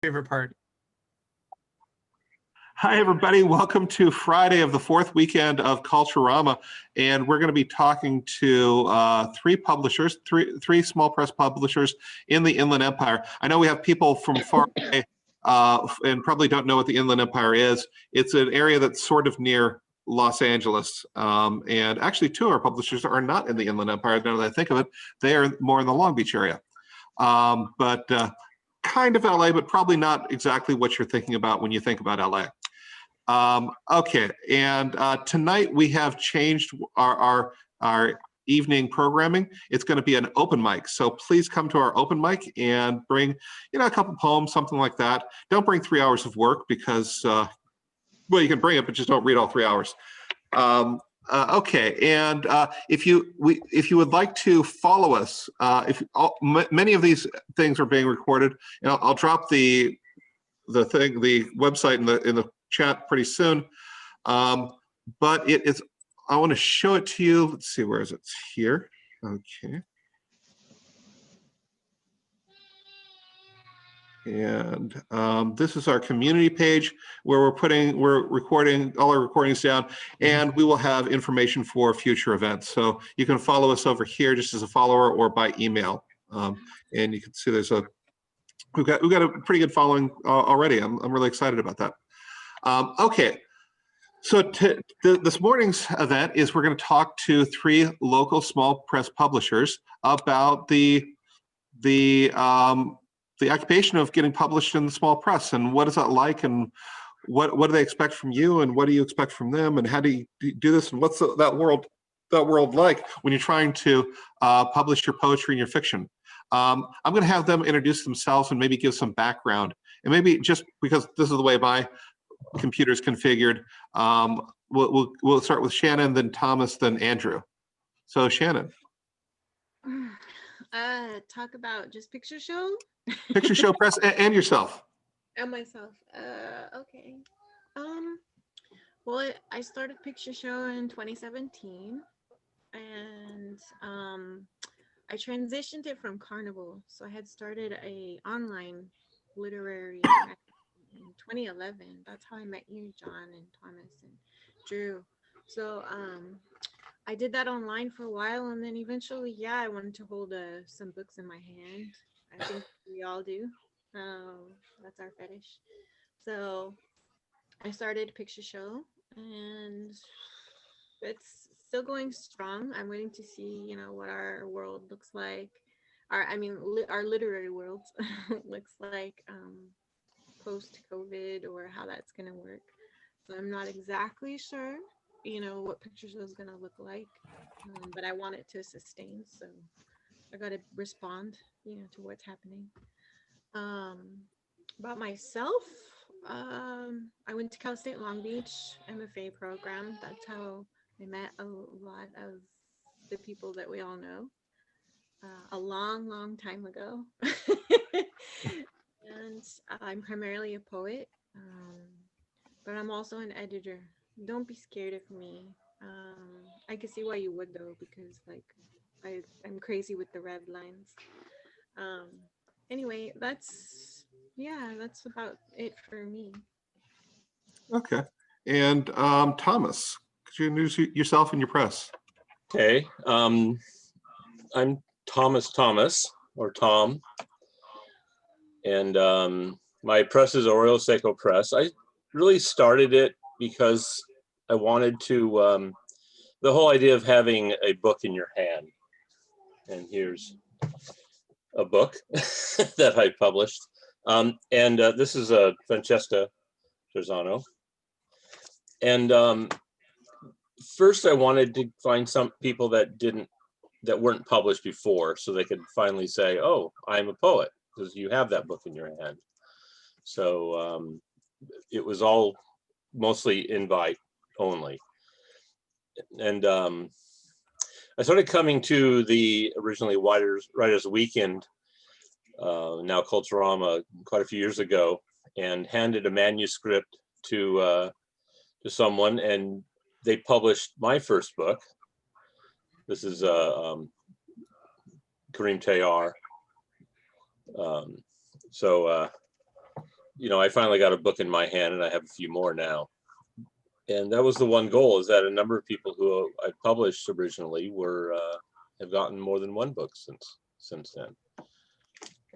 favorite part. Hi, everybody. Welcome to Friday of the fourth weekend of Culturama. And we're going to be talking to three publishers, three small press publishers in the Inland Empire. I know we have people from far away and probably don't know what the Inland Empire is. It's an area that's sort of near Los Angeles. And actually, two of our publishers are not in the Inland Empire, now that I think of it. They are more in the Long Beach area. But kind of LA, but probably not exactly what you're thinking about when you think about LA. Okay, and tonight we have changed our evening programming. It's going to be an open mic, so please come to our open mic and bring, a couple poems, something like that. Don't bring 3 hours of work because, well, you can bring it, but just don't read all 3 hours. Okay, and if you would like to follow us, many of these things are being recorded, and I'll drop the website in the chat pretty soon. But I want to show it to you. Let's see, where is it? It's here. Okay. And this is our community page where we're recording all our recordings down, and we will have information for future events. So you can follow us over here just as a follower or by email. And you can see we've got a pretty good following already. I'm really excited about that. Okay, so this morning's event is we're going to talk to three local small press publishers about the occupation of getting published in the small press, and what is that like, and what do they expect from you, and what do you expect from them, and how do you do this, and what's that world like when you're trying to publish your poetry and your fiction. I'm going to have them introduce themselves and maybe give some background, and maybe just because this is the way my computer's configured, we'll start with Shannon, then Thomas, then Andrew. So Shannon. Talk about just picture show? Picture show press and yourself. And myself. Okay. Well, I started picture show in 2017, and I transitioned it from Carnival. So I had started a online literary in 2011. That's how I met you, John and Thomas and Drew. So I did that online for a while, and then eventually, I wanted to hold some books in my hand. I think we all do. That's our fetish. So I started Picture Show, and it's still going strong. I'm waiting to see, what our world looks like. Our literary world looks like post-COVID, or how that's going to work. So I'm not exactly sure, what Picture Show is going to look like, but I want it to sustain. So I got to respond, to what's happening. About myself, I went to Cal State Long Beach MFA program. That's how I met a lot of the people that we all know a long time ago. And I'm primarily a poet, but I'm also an editor. Don't be scared of me. I can see why you would, though, because I'm crazy with the red lines. Anyway, that's about it for me. Okay, and Thomas, could you introduce yourself and your press? Okay, I'm Thomas, or Tom, and my press is Oreo Seco Press. I really started it because I wanted to, the whole idea of having a book in your hand, and here's a book that I published, and this is Francesca Terzano, and first I wanted to find some people that weren't published before, so they could finally say, oh, I'm a poet, because you have that book in your hand. So it was all mostly invite only. And I started coming to the originally Writers Weekend, now Culturama, quite a few years ago, and handed a manuscript to someone, and they published my first book. This is Kareem Tayar. So I finally got a book in my hand, and I have a few more now. And that was the one goal, is that a number of people who I published originally have gotten more than one book since then.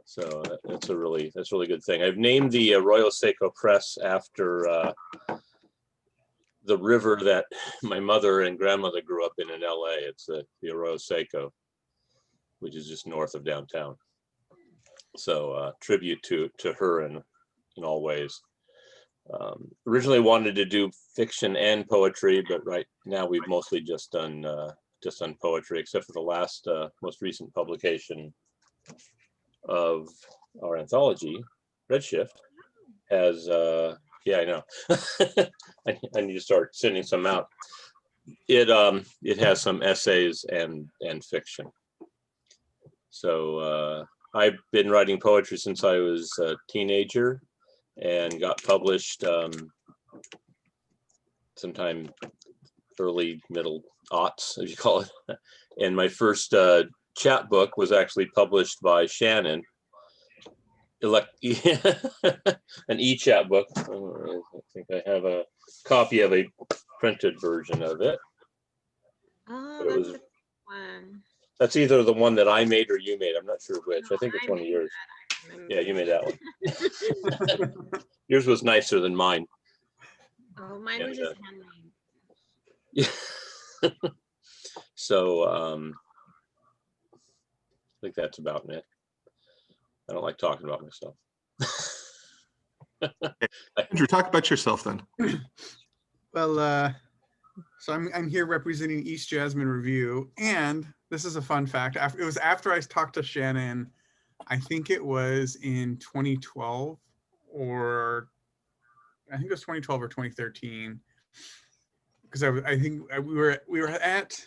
So that's a really good thing. I've named the Arroyo Seco Press after the river that my mother and grandmother grew up in LA. It's the Arroyo Seco, which is just north of downtown. So tribute to her in all ways. Originally wanted to do fiction and poetry, but right now we've mostly just done poetry, except for the last most recent publication of our anthology, Redshift, has yeah, I know. I need to start sending some out. It has some essays and fiction. So I've been writing poetry since I was a teenager, and got published sometime early middle aughts, as you call it. And my first chat book was actually published by Shannon, an e-chat book. I think I have a copy of a printed version of it. Oh, that's a one. That's either the one that I made or you made. I'm not sure which. I think it's one of yours. Yeah, you made that one. Yours was nicer than mine. Oh, mine was just handmade. Yeah. So I think that's about it. I don't like talking about myself. Andrew, talk about yourself then. Well, so I'm here representing East Jasmine Review, and this is a fun fact. It was after I talked to Shannon. I think it was in 2012, or I think it was 2012 or 2013, because I think we were at,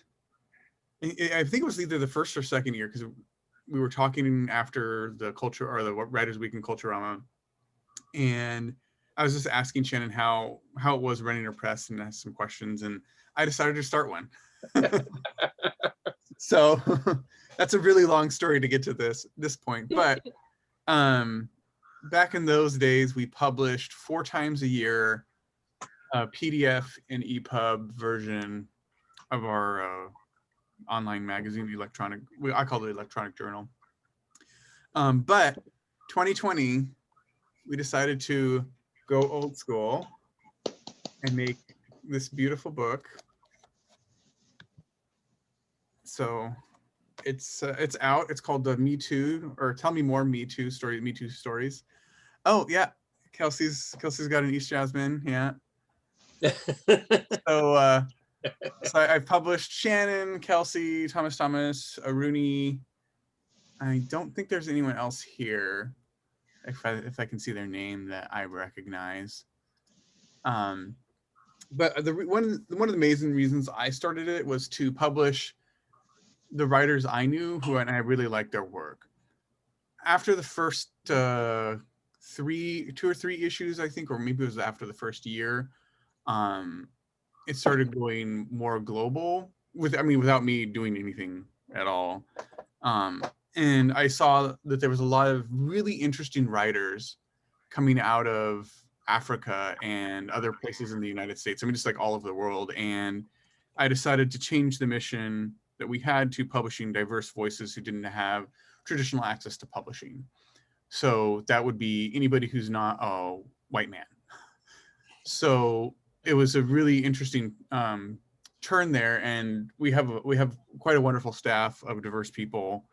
I think it was either the first or second year, because we were talking after the culture or the Writers Week in Culturama, and I was just asking Shannon how it was running her press, and asked some questions, and I decided to start one. So that's a really long story to get to this point, but back in those days, we published 4 times a year a PDF and EPUB version of our online magazine, I call it electronic journal. But 2020, we decided to go old school and make this beautiful book. So it's out. It's called the Me Too, or Tell Me More Me Too Stories. Oh yeah, Kelsey's got an East Jasmine. Yeah. So I published Shannon, Kelsey, Thomas, Aruni. I don't think there's anyone else here, if I can see their name that I recognize. But one of the amazing reasons I started it was to publish the writers I knew and I really liked their work. After the first 2 or 3 issues, I think, or maybe it was after the first year, it started going more global without me doing anything at all. And I saw that there was a lot of really interesting writers coming out of Africa and other places in the United States. Just like all over the world. And I decided to change the mission that we had to publishing diverse voices who didn't have traditional access to publishing. So that would be anybody who's not a white man. So it was a really interesting turn there, and we have quite a wonderful staff of diverse people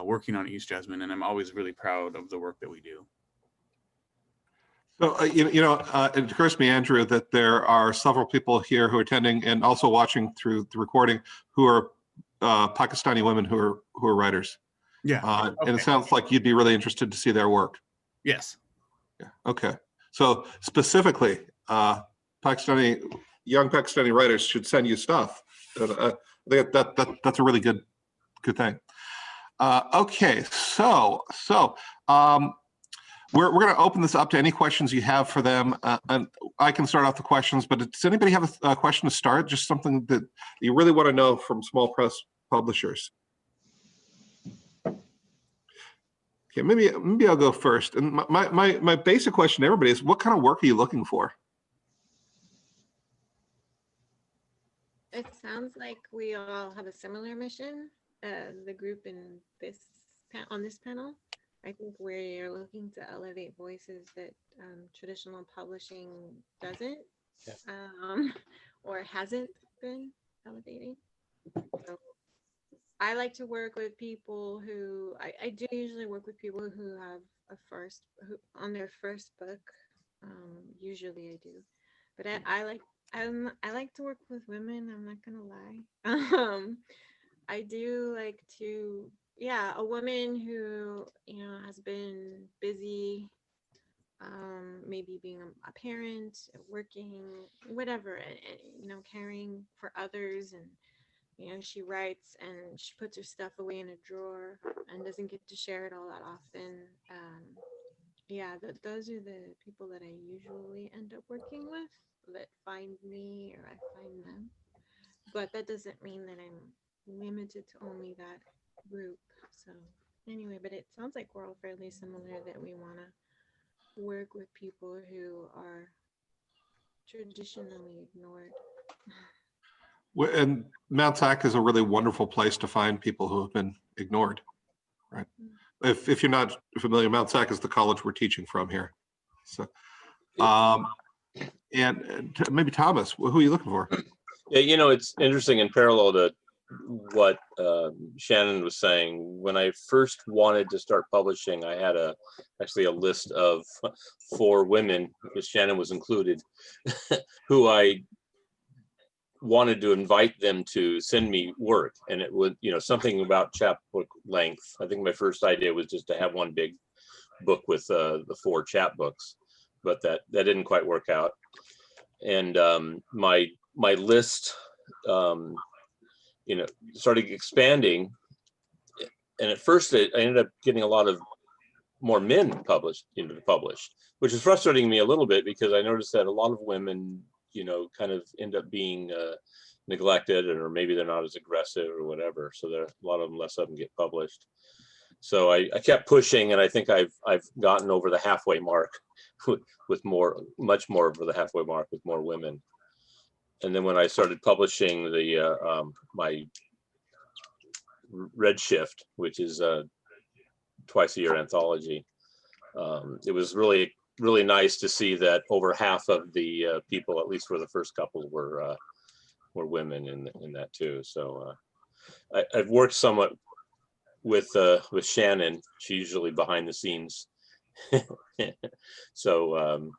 working on East Jasmine, and I'm always really proud of the work that we do. So, it occurs to me, Andrew, that there are several people here who are attending and also watching through the recording who are Pakistani women who are writers. Yeah. Okay. And it sounds like you'd be really interested to see their work. Yes. Yeah. Okay. So specifically, young Pakistani writers should send you stuff. I think that's a really good thing. Okay. So we're going to open this up to any questions you have for them. And I can start off the questions, but does anybody have a question to start? Just something that you really want to know from small press publishers? Okay, maybe I'll go first. And my basic question to everybody is, what kind of work are you looking for? It sounds like we all have a similar mission. The group in this on this panel, I think we're looking to elevate voices that traditional publishing doesn't, or hasn't been elevating. So I like to work with people who I do usually work with people who have on their first book. Usually I do, but I like to work with women. I'm not gonna lie. I do like to, yeah, a woman who has been busy, maybe being a parent, working, whatever, and caring for others, and she writes and she puts her stuff away in a drawer and doesn't get to share it all that often. Yeah, those are the people that I usually end up working with, that find me or I find them. But that doesn't mean that I'm limited to only that group. So anyway, but it sounds like we're all fairly similar, that we want to work with people who are traditionally ignored. And Mount SAC is a really wonderful place to find people who have been ignored, right? If you're not familiar, Mount SAC is the college we're teaching from here. So, and maybe Thomas, who are you looking for? Yeah, it's interesting, in parallel to what Shannon was saying. When I first wanted to start publishing, I had actually a list of 4 women, because Shannon was included, who I wanted to invite them to send me work, and it would, something about chapbook length. I think my first idea was just to have one big book with the 4 chapbooks, but that didn't quite work out. And my list, started expanding, and at first I ended up getting a lot of more men published, to publish, which is frustrating me a little bit, because I noticed that a lot of women kind of end up being neglected, or maybe they're not as aggressive or whatever. So a lot of them, less of them get published. So I kept pushing, and I think I've gotten over the halfway mark with much more over the halfway mark with more women. And then when I started publishing my Redshift, which is a twice-a-year anthology, it was really nice to see that over half of the people, at least for the first couple, were women in that too. So I've worked somewhat with Shannon. She's usually behind the scenes, so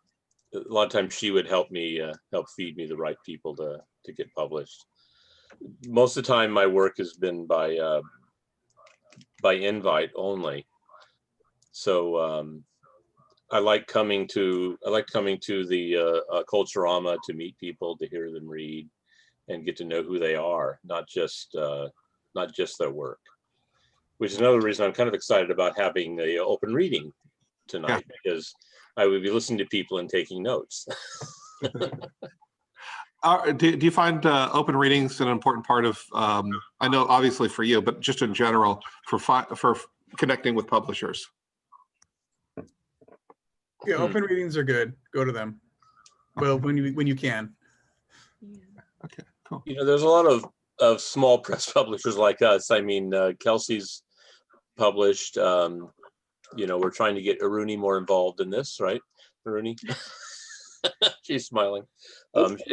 a lot of times she would help feed me the right people to get published. Most of the time, my work has been by invite only. So I like coming to the Culturama to meet people, to hear them read, and get to know who they are, not just their work. Which is another reason I'm kind of excited about having the open reading tonight, because I would be listening to people and taking notes. Do you find open readings an important part of, I know obviously for you, but just in general, for connecting with publishers? Yeah, open readings are good. Go to them. Well, when you can. Yeah. Okay, cool. There's a lot of small press publishers like us. I mean, Kelsey's published. We're trying to get Aruni more involved in this, right, Aruni? She's smiling.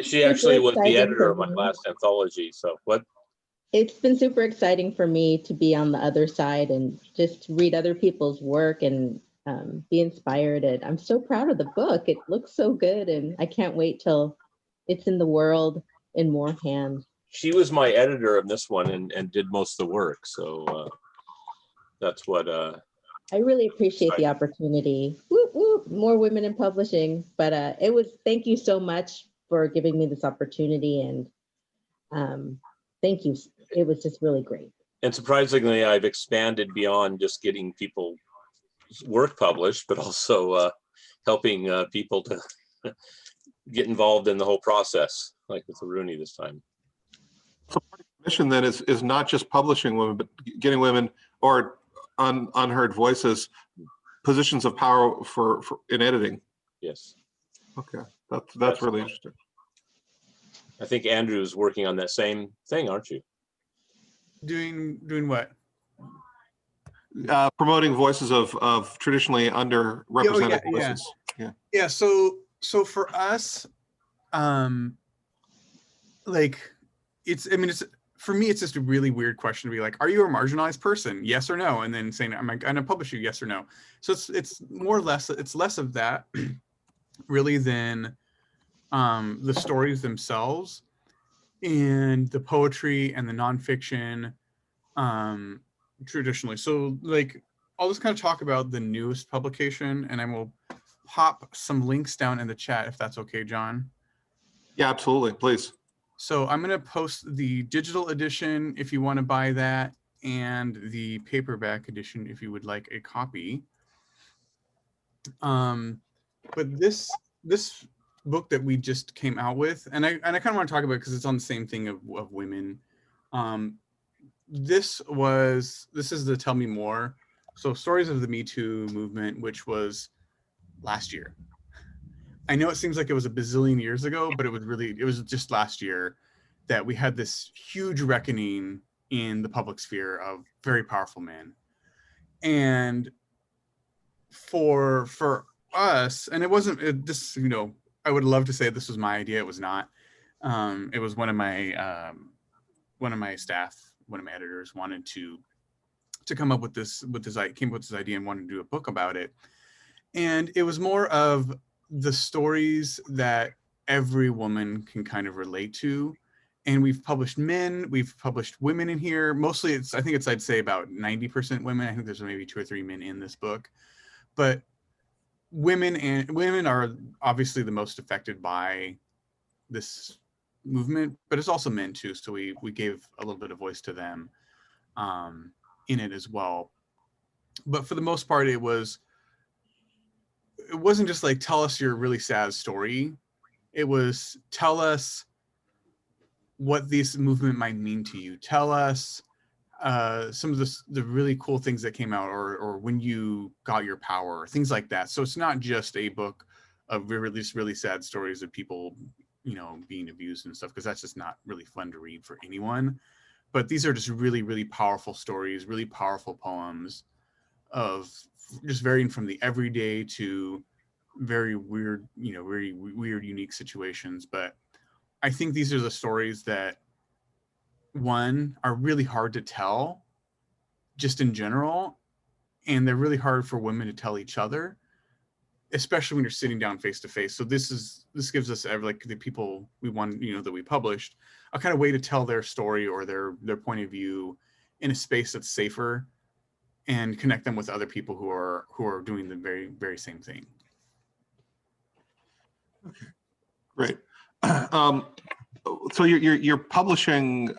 She actually was the editor of my last anthology. So what? It's been super exciting for me to be on the other side and just read other people's work and be inspired. And I'm so proud of the book. It looks so good, and I can't wait till it's in the world in more hands. She was my editor of this one and did most of the work. So that's what. I really appreciate the opportunity. Whoop, whoop, more women in publishing. But thank you so much for giving me this opportunity, and thank you. It was just really great. And surprisingly, I've expanded beyond just getting people work published, but also helping people to get involved in the whole process, like with Aruni this time. So part of the mission then is not just publishing women, but getting women, or unheard voices positions of power for in editing. Yes. Okay, that's really interesting. I think Andrew's working on that same thing, aren't you? Doing what? Promoting voices of traditionally underrepresented voices. Yeah. So for us, like it's for me, it's just a really weird question to be like, are you a marginalized person? Yes or no? And then saying, am I going to publish you? Yes or no? So it's more or less, it's less of that really than the stories themselves and the poetry and the nonfiction traditionally. So like, I'll just kind of talk about the newest publication, and I will pop some links down in the chat if that's okay, John. Yeah, absolutely, please. So I'm going to post the digital edition if you want to buy that, and the paperback edition if you would like a copy. But this book that we just came out with, and I kind of want to talk about it because it's on the same thing of women. This is the Tell Me More. So stories of the Me Too movement, which was last year. I know it seems like it was a bazillion years ago, but it was just last year that we had this huge reckoning in the public sphere of very powerful men. And for us, and it wasn't this, I would love to say this was my idea. It was not. It was one of my staff, one of my editors wanted to come up with this came up with this idea and wanted to do a book about it. And it was more of the stories that every woman can kind of relate to. And we've published men, we've published women in here. Mostly I'd say about 90% women. I think there's maybe 2 or 3 men in this book. But women are obviously the most affected by this movement, but it's also men too. So we gave a little bit of voice to them in it as well. But for the most part, it wasn't just like, tell us your really sad story. It was, tell us what this movement might mean to you. Tell us some of the really cool things that came out, or when you got your power, things like that. So it's not just a book of really sad stories of people, being abused and stuff, because that's just not really fun to read for anyone. But these are just really, really powerful stories, really powerful poems of just varying from the everyday to very weird, very weird, unique situations. But I think these are the stories that, one, are really hard to tell just in general, and they're really hard for women to tell each other, especially when you're sitting down face to face. So this gives us, like, the people we want, that we published, a kind of way to tell their story or their point of view in a space that's safer, and connect them with other people who are doing the very, very same thing. Okay, great. So you're publishing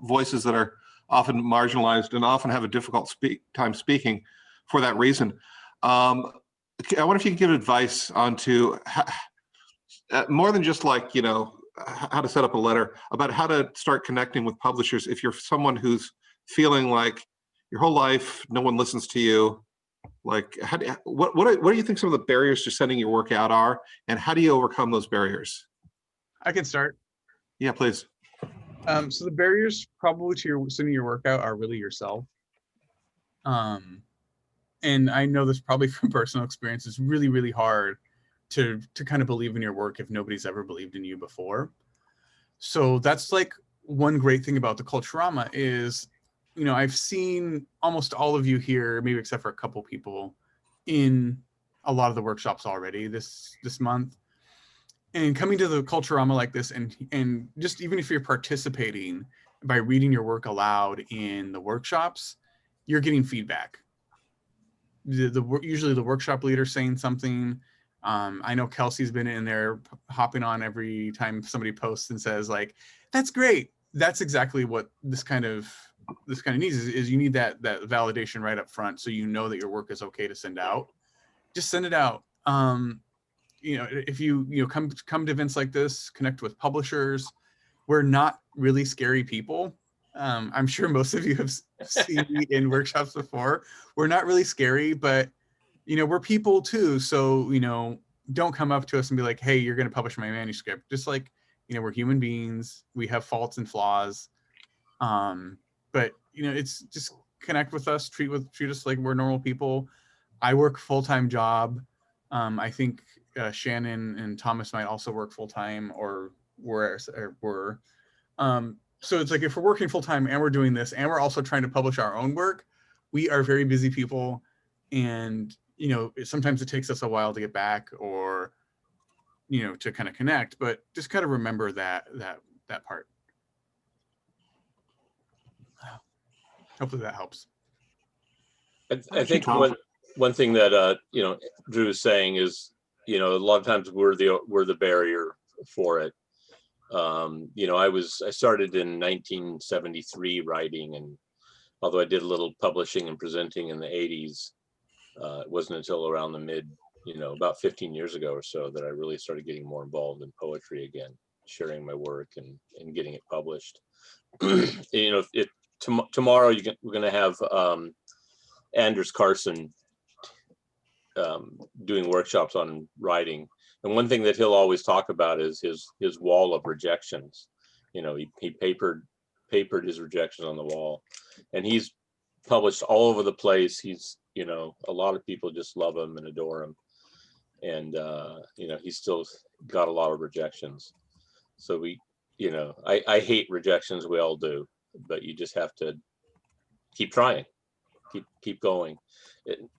voices that are often marginalized and often have a difficult time speaking for that reason. I wonder if you could give advice onto more than just like, how to set up a letter, about how to start connecting with publishers if you're someone who's feeling like your whole life no one listens to you. Like, what do you think some of the barriers to sending your work out are, and how do you overcome those barriers? I can start. Yeah, please. So the barriers probably to sending your work out are really yourself. And I know this probably from personal experience. It's really, really hard to kind of believe in your work if nobody's ever believed in you before. So that's like one great thing about the Culturama is, I've seen almost all of you here, maybe except for a couple people, in a lot of the workshops already this month. And coming to the Culturama like this, and just even if you're participating by reading your work aloud in the workshops, you're getting feedback. Usually the workshop leader saying something. I know Kelsey's been in there hopping on every time somebody posts and says, like, that's great. That's exactly what this kind of needs is you need that validation right up front, so that your work is okay to send out. Just send it out. If you come to events like this, connect with publishers. We're not really scary people. I'm sure most of you have seen me in workshops before. We're not really scary, but we're people too. So, don't come up to us and be like, hey, you're going to publish my manuscript. Just like, we're human beings. We have faults and flaws. But it's just connect with us, treat us like we're normal people. I work full-time job. I think Shannon and Thomas might also work full-time or were. So it's like, if we're working full-time and we're doing this and we're also trying to publish our own work, we are very busy people. And, sometimes it takes us a while to get back or, to kind of connect, but just kind of remember that part. Hopefully that helps. I think one thing that Drew is saying is, a lot of times we're the barrier for it. I started in 1973 writing, and although I did a little publishing and presenting in the 80s, it wasn't until around the mid, about 15 years ago or so, that I really started getting more involved in poetry again, sharing my work and getting it published. Tomorrow we're going to have Anders Carson doing workshops on writing, and one thing that he'll always talk about is his wall of rejections. He papered his rejections on the wall, and he's published all over the place. He's a lot of people just love him and adore him, and he's still got a lot of rejections. So I hate rejections. We all do, but you just have to keep trying, keep going.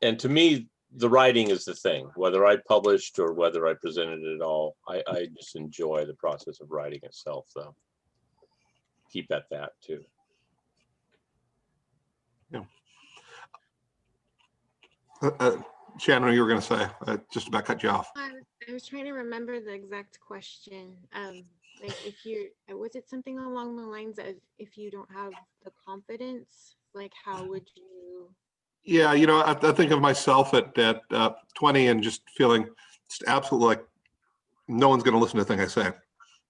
And to me, the writing is the thing. Whether I published or whether I presented it at all, I just enjoy the process of writing itself, though. Keep at that too. Yeah. Shannon, you were going to say, just about cut you off. I was trying to remember the exact question. Like, was it something along the lines of, if you don't have the confidence, like, how would you? Yeah, I think of myself at 20 and just feeling just absolutely like no one's going to listen to the thing I say.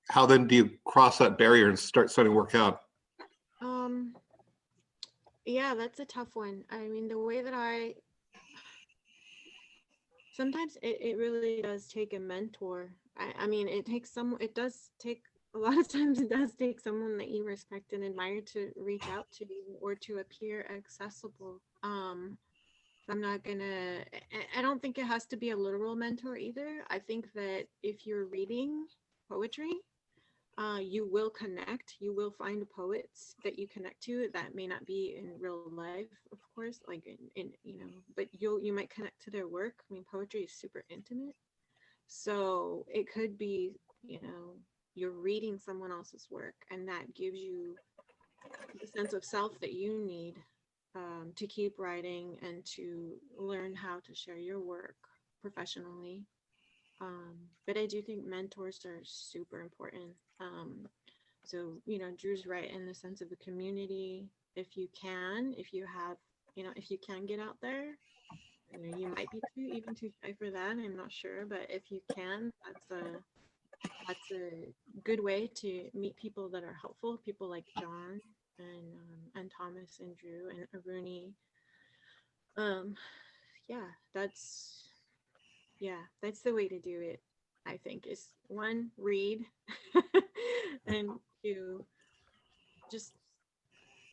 How then do you cross that barrier and start starting to work out? Yeah, that's a tough one. I mean, the way that sometimes it really does take a mentor. I mean, it does take a lot of times. It does take someone that you respect and admire to reach out to or to appear accessible. I'm not gonna, I don't think it has to be a literal mentor either. I think that if you're reading poetry, you will connect, you will find poets that you connect to that may not be in real life, of course, like in but you might connect to their work. I mean, poetry is super intimate. So it could be, you're reading someone else's work, and that gives you the sense of self that you need to keep writing and to learn how to share your work professionally. But I do think mentors are super important. So, Drew's right in the sense of the community. If you can get out there, you might be even too shy for that. I'm not sure, but if you can, that's a good way to meet people that are helpful. People like John and Thomas and Drew and Aruni. That's the way to do it. I think is, one, read, and two, just,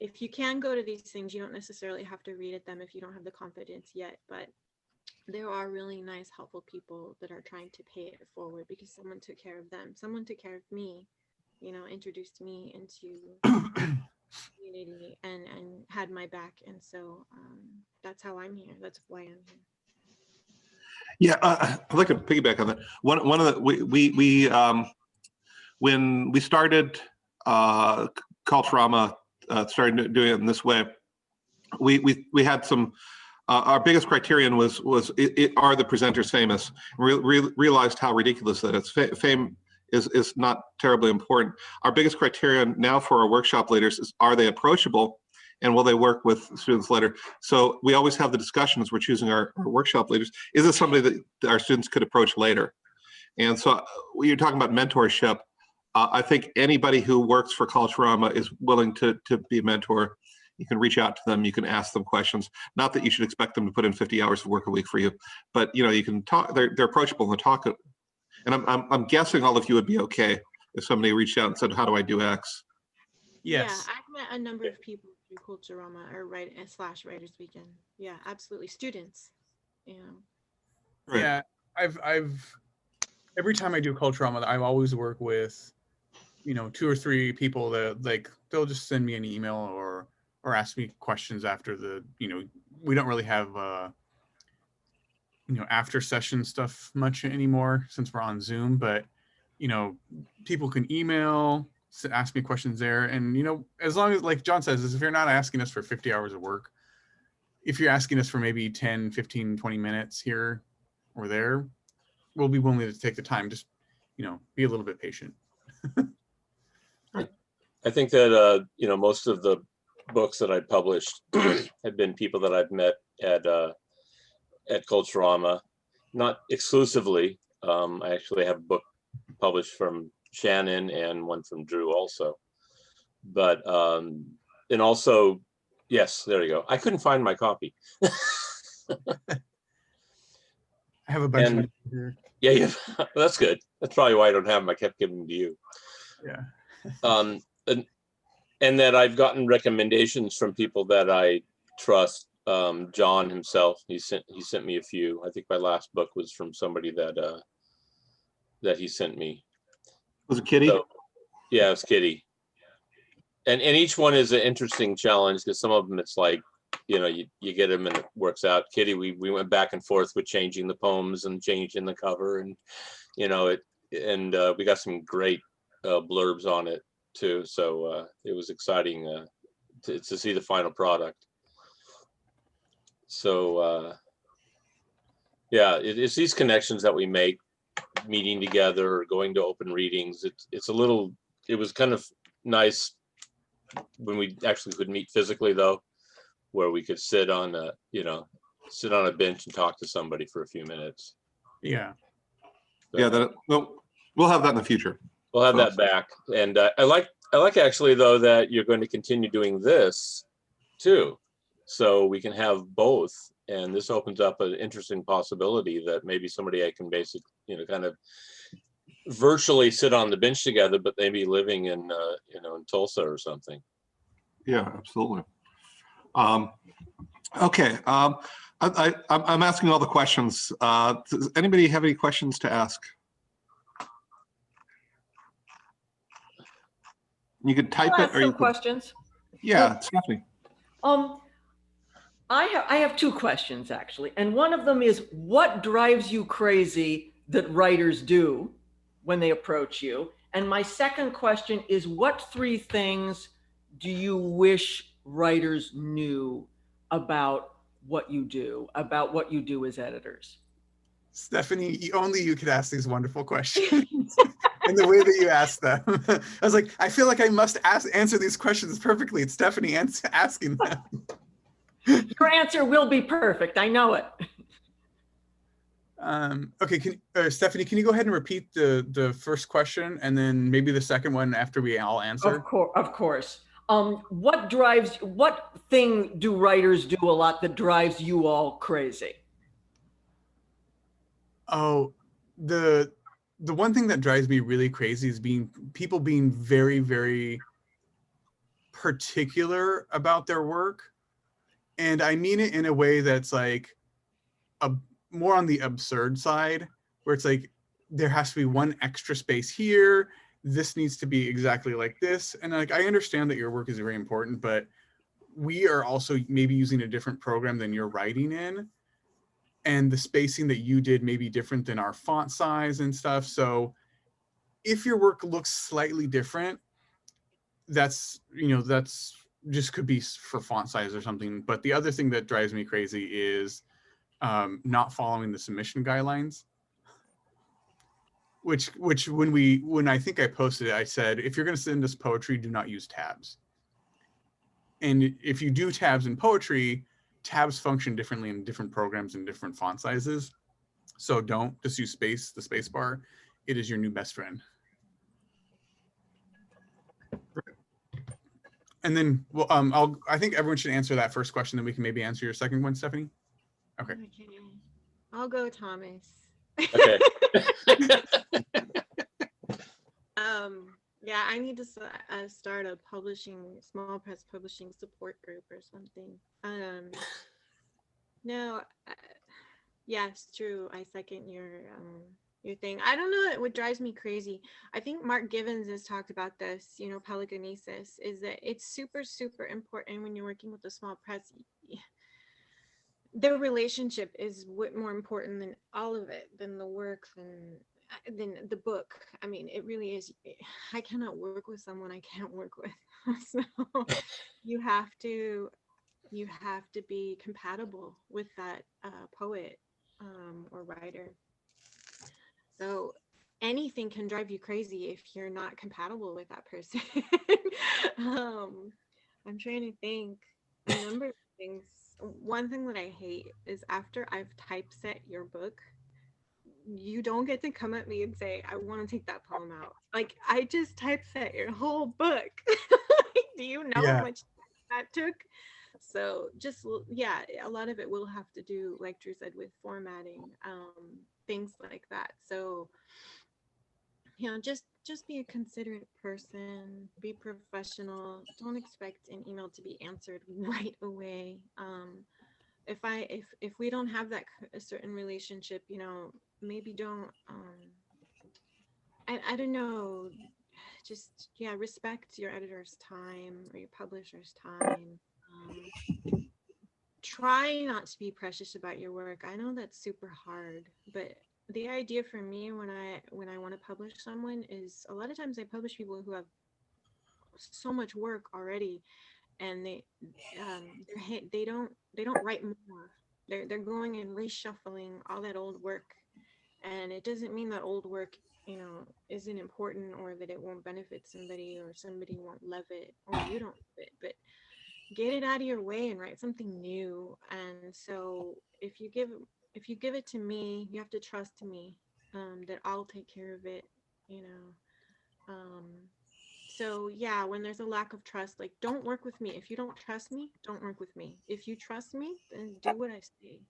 if you can go to these things, you don't necessarily have to read at them if you don't have the confidence yet, but there are really nice, helpful people that are trying to pay it forward because someone took care of them. Someone took care of me, introduced me into community and had my back. And so that's how I'm here. That's why I'm here. Yeah, I'd like to piggyback on that. One of the we when we started Culturama, started doing it in this way. We had some. Our biggest criterion was are the presenters famous? Realized how ridiculous that is. Fame is not terribly important. Our biggest criterion now for our workshop leaders is, are they approachable, and will they work with students later? So we always have the discussions. We're choosing our workshop leaders. Is this somebody that our students could approach later? And so when you're talking about mentorship, I think anybody who works for Culturama is willing to be a mentor. You can reach out to them. You can ask them questions. Not that you should expect them to put in 50 hours of work a week for you, but you can talk. They're approachable and talk. And I'm guessing all of you would be okay if somebody reached out and said, "How do I do X?" Yes. Yeah, I've met a number of people through Culturama or Writers Weekend. Yeah, absolutely. Students. Yeah. Right. Yeah. I've every time I do Culturama, I always work with, 2 or 3 people that like they'll just send me an email or ask me questions after the, we don't really have after session stuff much anymore since we're on Zoom, but people can email, ask me questions there. And as long as, like John says, is if you're not asking us for 50 hours of work, if you're asking us for maybe 10, 15, 20 minutes here or there, we'll be willing to take the time. Just be a little bit patient. I think that most of the books that I published have been people that I've met at Culturama, not exclusively. I actually have a book published from Shannon and one from Drew also. But and also, yes, there you go. I couldn't find my copy. I have a bunch of them here. Yeah, that's good. That's probably why I don't have them. I kept giving them to you. Yeah. And that I've gotten recommendations from people that I trust. John himself, he sent me a few. I think my last book was from somebody that he sent me. Was it Kitty? So, yeah, it's Kitty. And each one is an interesting challenge because some of them it's like, you get them and it works out. Kitty, we went back and forth with changing the poems and changing the cover, and we got some great blurbs on it too. So it was exciting to see the final product. So yeah, it's these connections that we make, meeting together or going to open readings. It was kind of nice when we actually could meet physically though, where we could sit on a bench and talk to somebody for a few minutes. Yeah. So, Yeah, we'll have that in the future. we'll have that back. And I like actually though that you're going to continue doing this too, so we can have both. And this opens up an interesting possibility that maybe somebody I can basically, kind of virtually sit on the bench together, but maybe living in, in Tulsa or something. Yeah, absolutely. Okay. I'm asking all the questions. Does anybody have any questions to ask? You could type I'll it, ask or you some could. questions. Yeah, Stephanie. I have 2 questions actually, and one of them is, what drives you crazy that writers do when they approach you? And my second question is, what 3 things do you wish writers knew about what you do as editors? Stephanie, only you could ask these wonderful questions. And the way that you asked them, I was like, I feel like I must answer these questions perfectly. It's Stephanie asking them. Your answer will be perfect. I know it. Okay, Stephanie, can you go ahead and repeat the first question and then maybe the second one after we all answer? Of course. What thing do writers do a lot that drives you all crazy? Oh, the one thing that drives me really crazy is people being very, very particular about their work. And I mean it in a way that's like more on the absurd side, where it's like there has to be one extra space here. This needs to be exactly like this. And like, I understand that your work is very important, but we are also maybe using a different program than you're writing in. And the spacing that you did may be different than our font size and stuff. So if your work looks slightly different, that's just could be for font size or something. But the other thing that drives me crazy is not following the submission guidelines. Which when I think I posted it, I said, if you're going to send us poetry, do not use tabs. And if you do tabs in poetry, tabs function differently in different programs and different font sizes. So don't just use the space bar. It is your new best friend. And then, well, I think everyone should answer that first question, then we can maybe answer your second one, Stephanie. Okay. I'll go Thomas. Okay. Yeah, I need to start a small press publishing support group or something. No, yes, true. I second your thing. I don't know what drives me crazy. I think Mark Givens has talked about this, Pelagonesis, is that it's super, super important when you're working with a small press. Their relationship is what more important than all of it, than the work, than the book. I mean, it really is. I cannot work with someone I can't work with. So you have to be compatible with that poet or writer. So anything can drive you crazy if you're not compatible with that person. I'm trying to think a number of things. One thing that I hate is after I've typeset your book, you don't get to come at me and say, I want to take that poem out. Like, I just typeset your whole book. Do you know how much that took? So just, yeah, a lot of it will have to do, like Drew said, with formatting, things like that. So, just be a considerate person, be professional. Don't expect an email to be answered right away. If we don't have a certain relationship, maybe don't, I don't know, just, respect your editor's time or your publisher's time. Try not to be precious about your work. I know that's super hard, but the idea for me when I want to publish someone is, a lot of times I publish people who have so much work already, and they don't write more. They're going and reshuffling all that old work, and it doesn't mean that old work isn't important, or that it won't benefit somebody, or somebody won't love it, or you don't love it, but get it out of your way and write something new. And so if you give it to me, you have to trust me, that I'll take care of it, so yeah, when there's a lack of trust, like, don't work with me. If you don't trust me, don't work with me. If you trust me, then do what I say.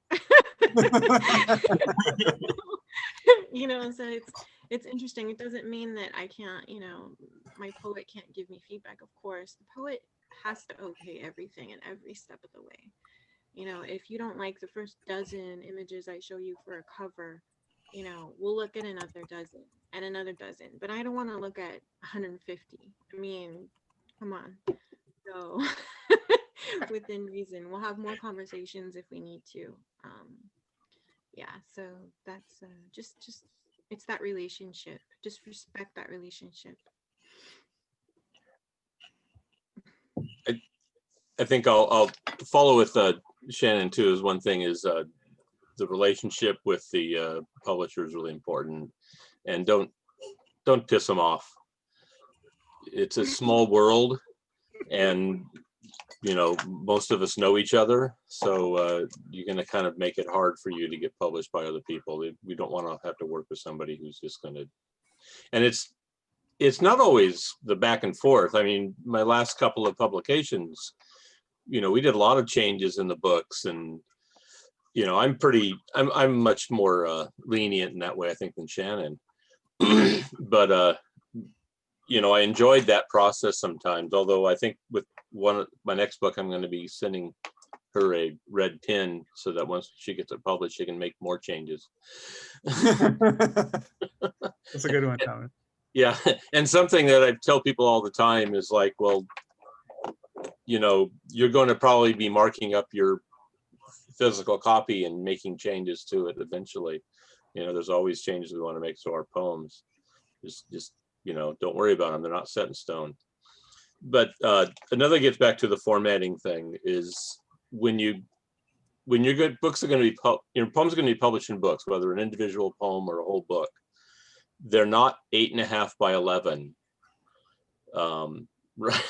So it's interesting. It doesn't mean that I can't, my poet can't give me feedback. Of course, the poet has to okay everything in every step of the way. If you don't like the first dozen images I show you for a cover, we'll look at another dozen and another dozen, but I don't want to look at 150. I mean, come on. So within reason, we'll have more conversations if we need to. So that's just it's that relationship. Just respect that relationship. I think I'll follow with Shannon too. Is one thing is the relationship with the publisher is really important, and don't piss them off. It's a small world, and most of us know each other, so you're going to kind of make it hard for you to get published by other people. We don't want to have to work with somebody who's just going to, and it's not always the back and forth. I mean, my last couple of publications, we did a lot of changes in the books, and I'm much more lenient in that way, I think, than Shannon. But I enjoyed that process sometimes. Although I think with my next book, I'm going to be sending her a red pin so that once she gets it published, she can make more changes. That's a good one, Thomas. Yeah, and something that I tell people all the time is like, well, you're going to probably be marking up your physical copy and making changes to it eventually. There's always changes we want to make to our poems. Just don't worry about them. They're not set in stone. But another gets back to the formatting thing is when your books are going to be your poems are going to be published in books, whether an individual poem or a whole book. They're not 8.5 by 11. Right.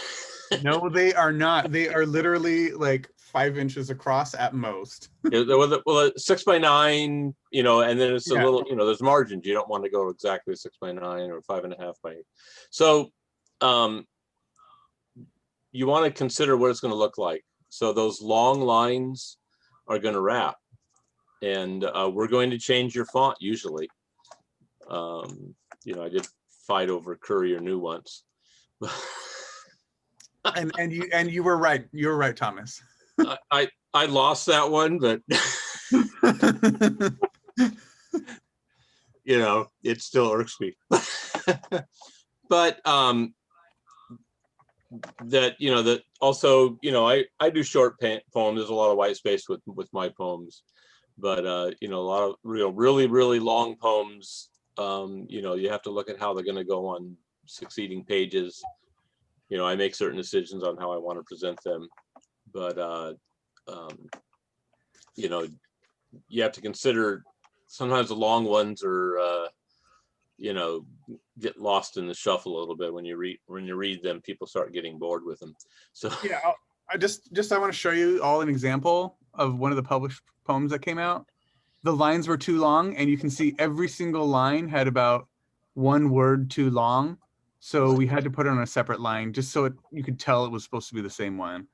No, they are not. They are literally like 5 inches across at most. Well, 6 by 9, and then it's a little, there's margins. You don't want to go exactly 6 by 9 or 5.5 by 8. So, you want to consider what it's going to look like. So those long lines are going to wrap, and we're going to change your font usually. You know, I did fight over Courier New once. and you were right. You were right, Thomas. I lost that one, but you know, it still irks me. But that, you know, that also, you know, I do short poems. There's a lot of white space with my poems, but you know, a lot of really long poems. You know, you have to look at how they're going to go on succeeding pages. You know, I make certain decisions on how I want to present them, but you know, you have to consider sometimes the long ones are you know, get lost in the shuffle a little bit. When you read them, people start getting bored with them. So yeah, I want to show you all an example of one of the published poems that came out. The lines were too long, and you can see every single line had about one word too long. So we had to put it on a separate line just so you could tell it was supposed to be the same one.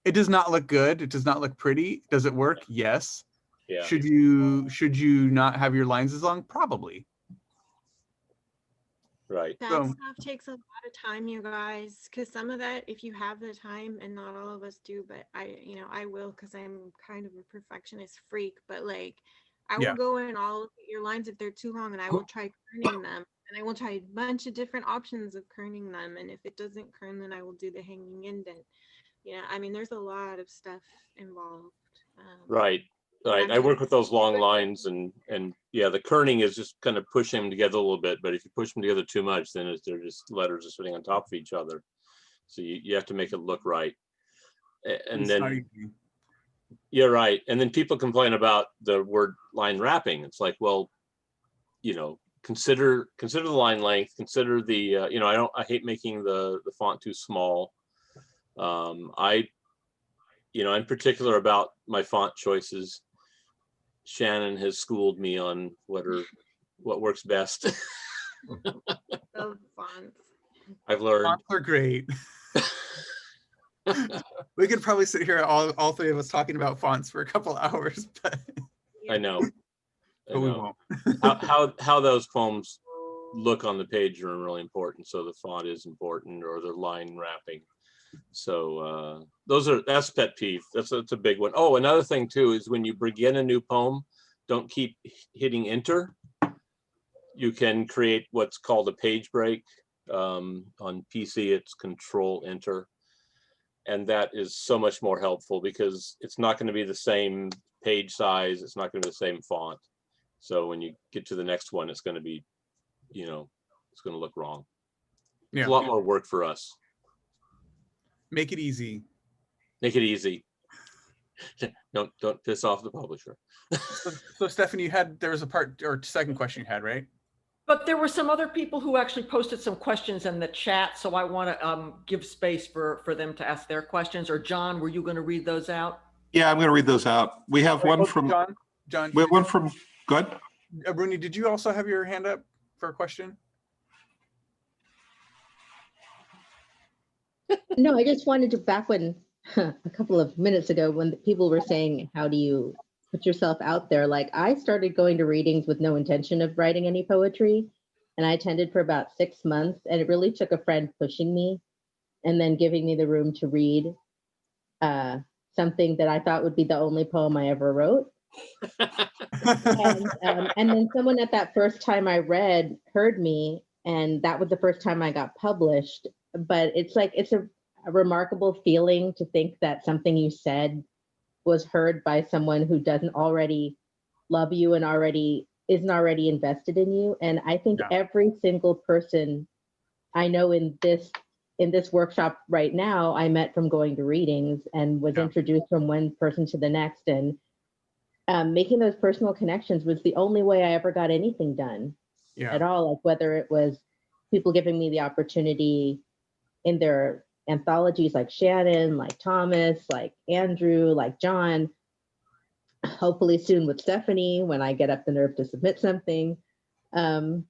It does not look good. It does not look pretty. Does it work? Yes. yeah. Should you not have your lines as long? Probably. Right. That So- stuff takes a lot of time, you guys, because some of that, if you have the time, and not all of us do, but I will, because I'm kind of a perfectionist freak, but like, I will Yeah. go and I'll look at your lines if they're too long, and I will try kerning them, and I will try a bunch of different options of kerning them, and if it doesn't kern, then I will do the hanging indent. I mean, there's a lot of stuff involved. Right. I'm I just- work with those long lines, and yeah, the kerning is just kind of pushing them together a little bit, but if you push them together too much, then they're just letters are sitting on top of each other. So you have to make it look right. And It's then not easy. you're right. And then people complain about the word line wrapping. It's like, well, you know, consider the line length, consider the you know, I hate making the font too small. You know, I'm particular about my font choices. Shannon has schooled me on what works best. Of fonts. I've learned. Fonts are great. We could probably sit here, all three of us, talking about fonts for a couple hours, but I know. we won't. How those poems look on the page are really important. So the font is important, or the line wrapping. So that's pet peeve. That's a big one. Oh, another thing too is when you begin a new poem, don't keep hitting enter. You can create what's called a page break. On PC, it's Control Enter, and that is so much more helpful because it's not going to be the same page size. It's not going to be the same font. So when you get to the next one, it's going to be, you know, it's going to look wrong. Yeah. It's a lot more work for us. Make it easy. Make it easy. Don't piss off the publisher. So Stephanie, there was a part or second question you had, right? But there were some other people who actually posted some questions in the chat, so I want to give space for them to ask their questions. Or John, were you going to read those out? Yeah, I'm going to read those out. We have one from John. We have one from. Good. Bruni, did you also have your hand up for a question? No, I just wanted to, back when a couple of minutes ago, when people were saying, how do you put yourself out there? Like, I started going to readings with no intention of writing any poetry. And I attended for about 6 months. And it really took a friend pushing me and then giving me the room to read something that I thought would be the only poem I ever wrote. And then someone at that first time I read heard me, and that was the first time I got published. But it's like, it's a remarkable feeling to think that something you said was heard by someone who doesn't already love you and isn't already invested in you. And I think every single person I know in this workshop right now, I met from going to readings and was introduced from one person to the next. And making those personal connections was the only way I ever got anything done at all. Like, whether it was people giving me the opportunity in their anthologies, like Shannon, like Thomas, like Andrew, like John, hopefully soon with Stephanie when I get up the nerve to submit something. You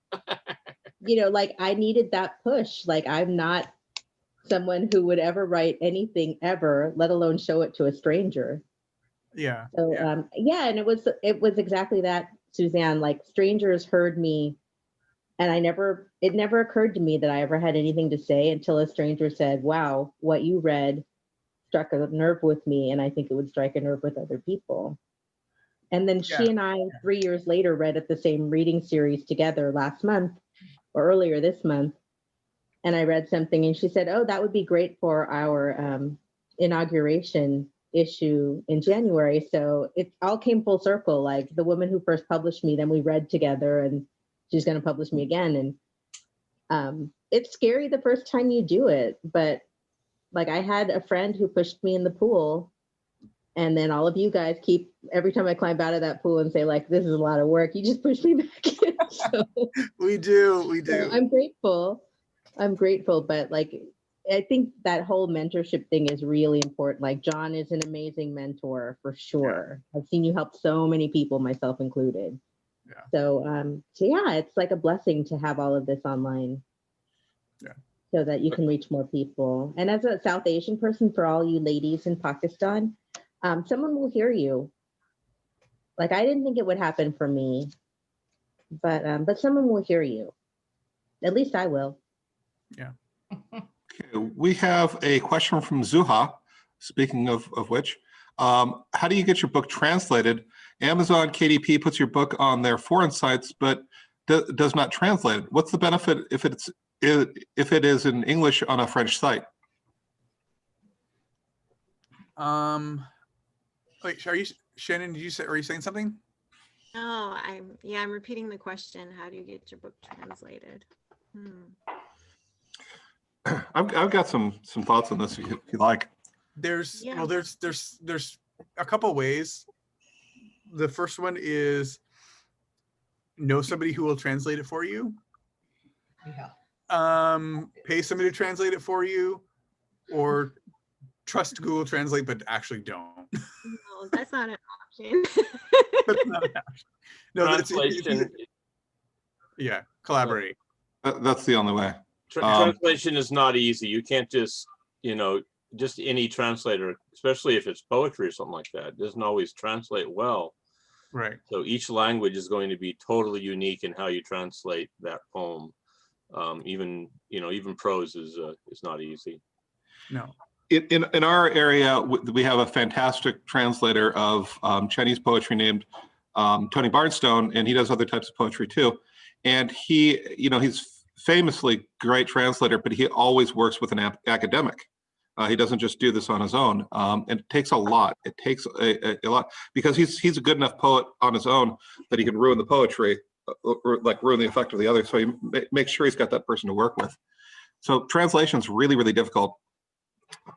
know, like, I needed that push. Like, I'm not someone who would ever write anything ever, let alone show it to a stranger. Yeah. So yeah. and it was exactly that, Suzanne. Like, strangers heard me, and it never occurred to me that I ever had anything to say until a stranger said, "Wow, what you read struck a nerve with me, and I think it would strike a nerve with other people." And then she and I, 3 years later, read at the same reading series together last month or earlier this month. And I read something, and she said, "Oh, that would be great for our inauguration issue in January." So it all came full circle. Like, the woman who first published me, then we read together, and she's going to publish me again. And it's scary the first time you do it, but like, I had a friend who pushed me in the pool, and then all of you guys keep, every time I climb out of that pool and say, like, "This is a lot of work," you just push me back in. So, We do. so I'm grateful, but like, I think that whole mentorship thing is really important. Like, John is an amazing mentor for sure. I've seen you help so many people, myself included. Yeah. So yeah, it's like a blessing to have all of this online. Yeah. So that you can reach more people. And as a South Asian person, for all you ladies in Pakistan, someone will hear you. Like, I didn't think it would happen for me, but someone will hear you. At least I will. Yeah. Okay, we have a question from Zuha. Speaking of which, how do you get your book translated? Amazon KDP puts your book on their foreign sites, but does not translate it. What's the benefit if it is in English on a French site? Wait, are you, Shannon? Are you saying something? No, I'm repeating the question. How do you get your book translated? I've got some thoughts on this if you like. There's a couple ways. The first one is know somebody who will translate it for you. Yeah. Pay somebody to translate it for you, or trust Google Translate, but actually don't. No, that's not an option. That's not an option. No, Translation. Yeah, collaborate. That's the only way. Translation is not easy. You can't just, just any translator, especially if it's poetry or something like that, doesn't always translate well. Right. So each language is going to be totally unique in how you translate that poem. Even prose is not easy. No. In our area, we have a fantastic translator of Chinese poetry named Tony Barnstone, and he does other types of poetry too. And he's famously great translator, but he always works with an academic. He doesn't just do this on his own, and it takes a lot. It takes a lot because he's a good enough poet on his own that he can ruin the poetry, or like ruin the effect of the other. So he makes sure he's got that person to work with. So translation is really, really difficult.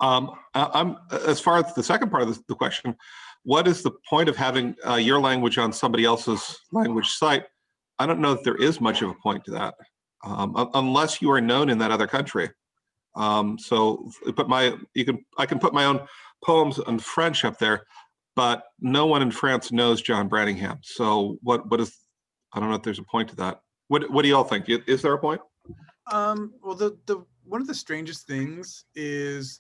As far as the second part of the question, what is the point of having your language on somebody else's language site? I don't know that there is much of a point to that, unless you are known in that other country. So, I can put my own poems in French up there, but no one in France knows John Branningham. So what is? I don't know if there's a point to that. What do y'all think? Is there a point? Well, the one of the strangest things is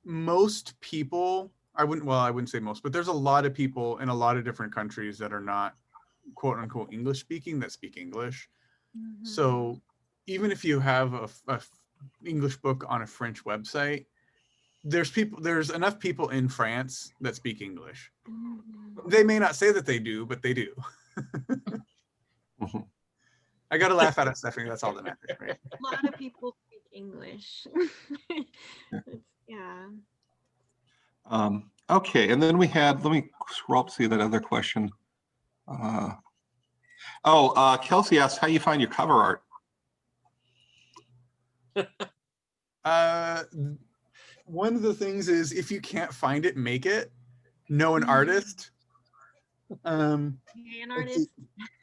most people, I wouldn't say most, but there's a lot of people in a lot of different countries that are not quote unquote English speaking that speak English. Mm-hmm. So even if you have a English book on a French website, there's enough people in France that speak English. Mm-hmm. They may not say that they do, but they do. Mm-hmm. I got to laugh out of Stephanie. That's all that matters, right? A lot of people speak English. Yeah. Okay, and then let me scroll up to see that other question. Kelsey asked how you find your cover art. One of the things is if you can't find it, make it. Know an artist. Be an artist.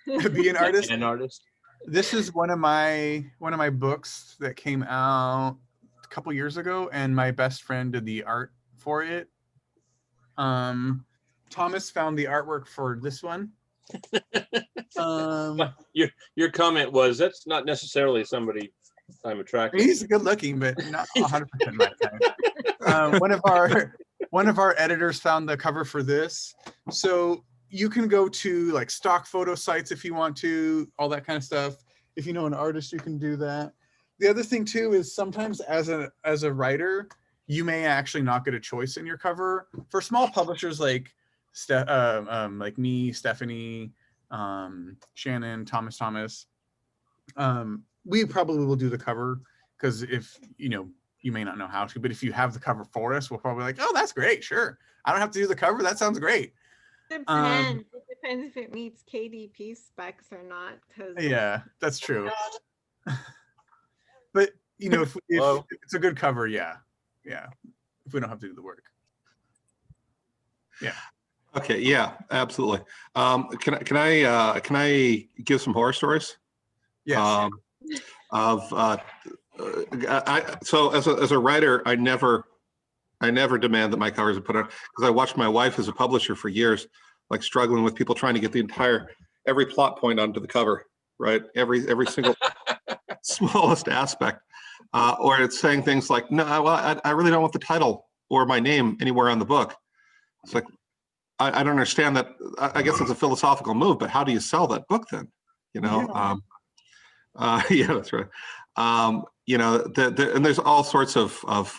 Be an artist. An artist. This is one of my books that came out a couple years ago, and my best friend did the art for it. Thomas found the artwork for this one. Your comment was that's not necessarily somebody I'm attractive. He's good looking, but not 100% my type. One of our editors found the cover for this. So you can go to like stock photo sites if you want to, all that kind of stuff. If you know an artist, you can do that. The other thing too is sometimes as a writer, you may actually not get a choice in your cover. For small publishers like like me, Stephanie, Shannon, Thomas, we probably will do the cover, because if you may not know how to, but if you have the cover for us, we'll probably like, oh, that's great, sure, I don't have to do the cover, that sounds great. Depends. It depends if it meets KDP specs or not. Yeah, that's true. But if it's a good cover, yeah, if we don't have to do the work. Yeah. Okay. Yeah. Absolutely. Can I give some horror stories? Yes. So as a writer, I never demand that my covers are put on, because I watched my wife as a publisher for years, like struggling with people trying to get every plot point onto the cover, right? Every single smallest aspect, or it's saying things like, no, well, I really don't want the title or my name anywhere on the book. It's like, I don't understand that. I guess it's a philosophical move, but how do you sell that book then? Yeah. Yeah, that's right. And there's all sorts of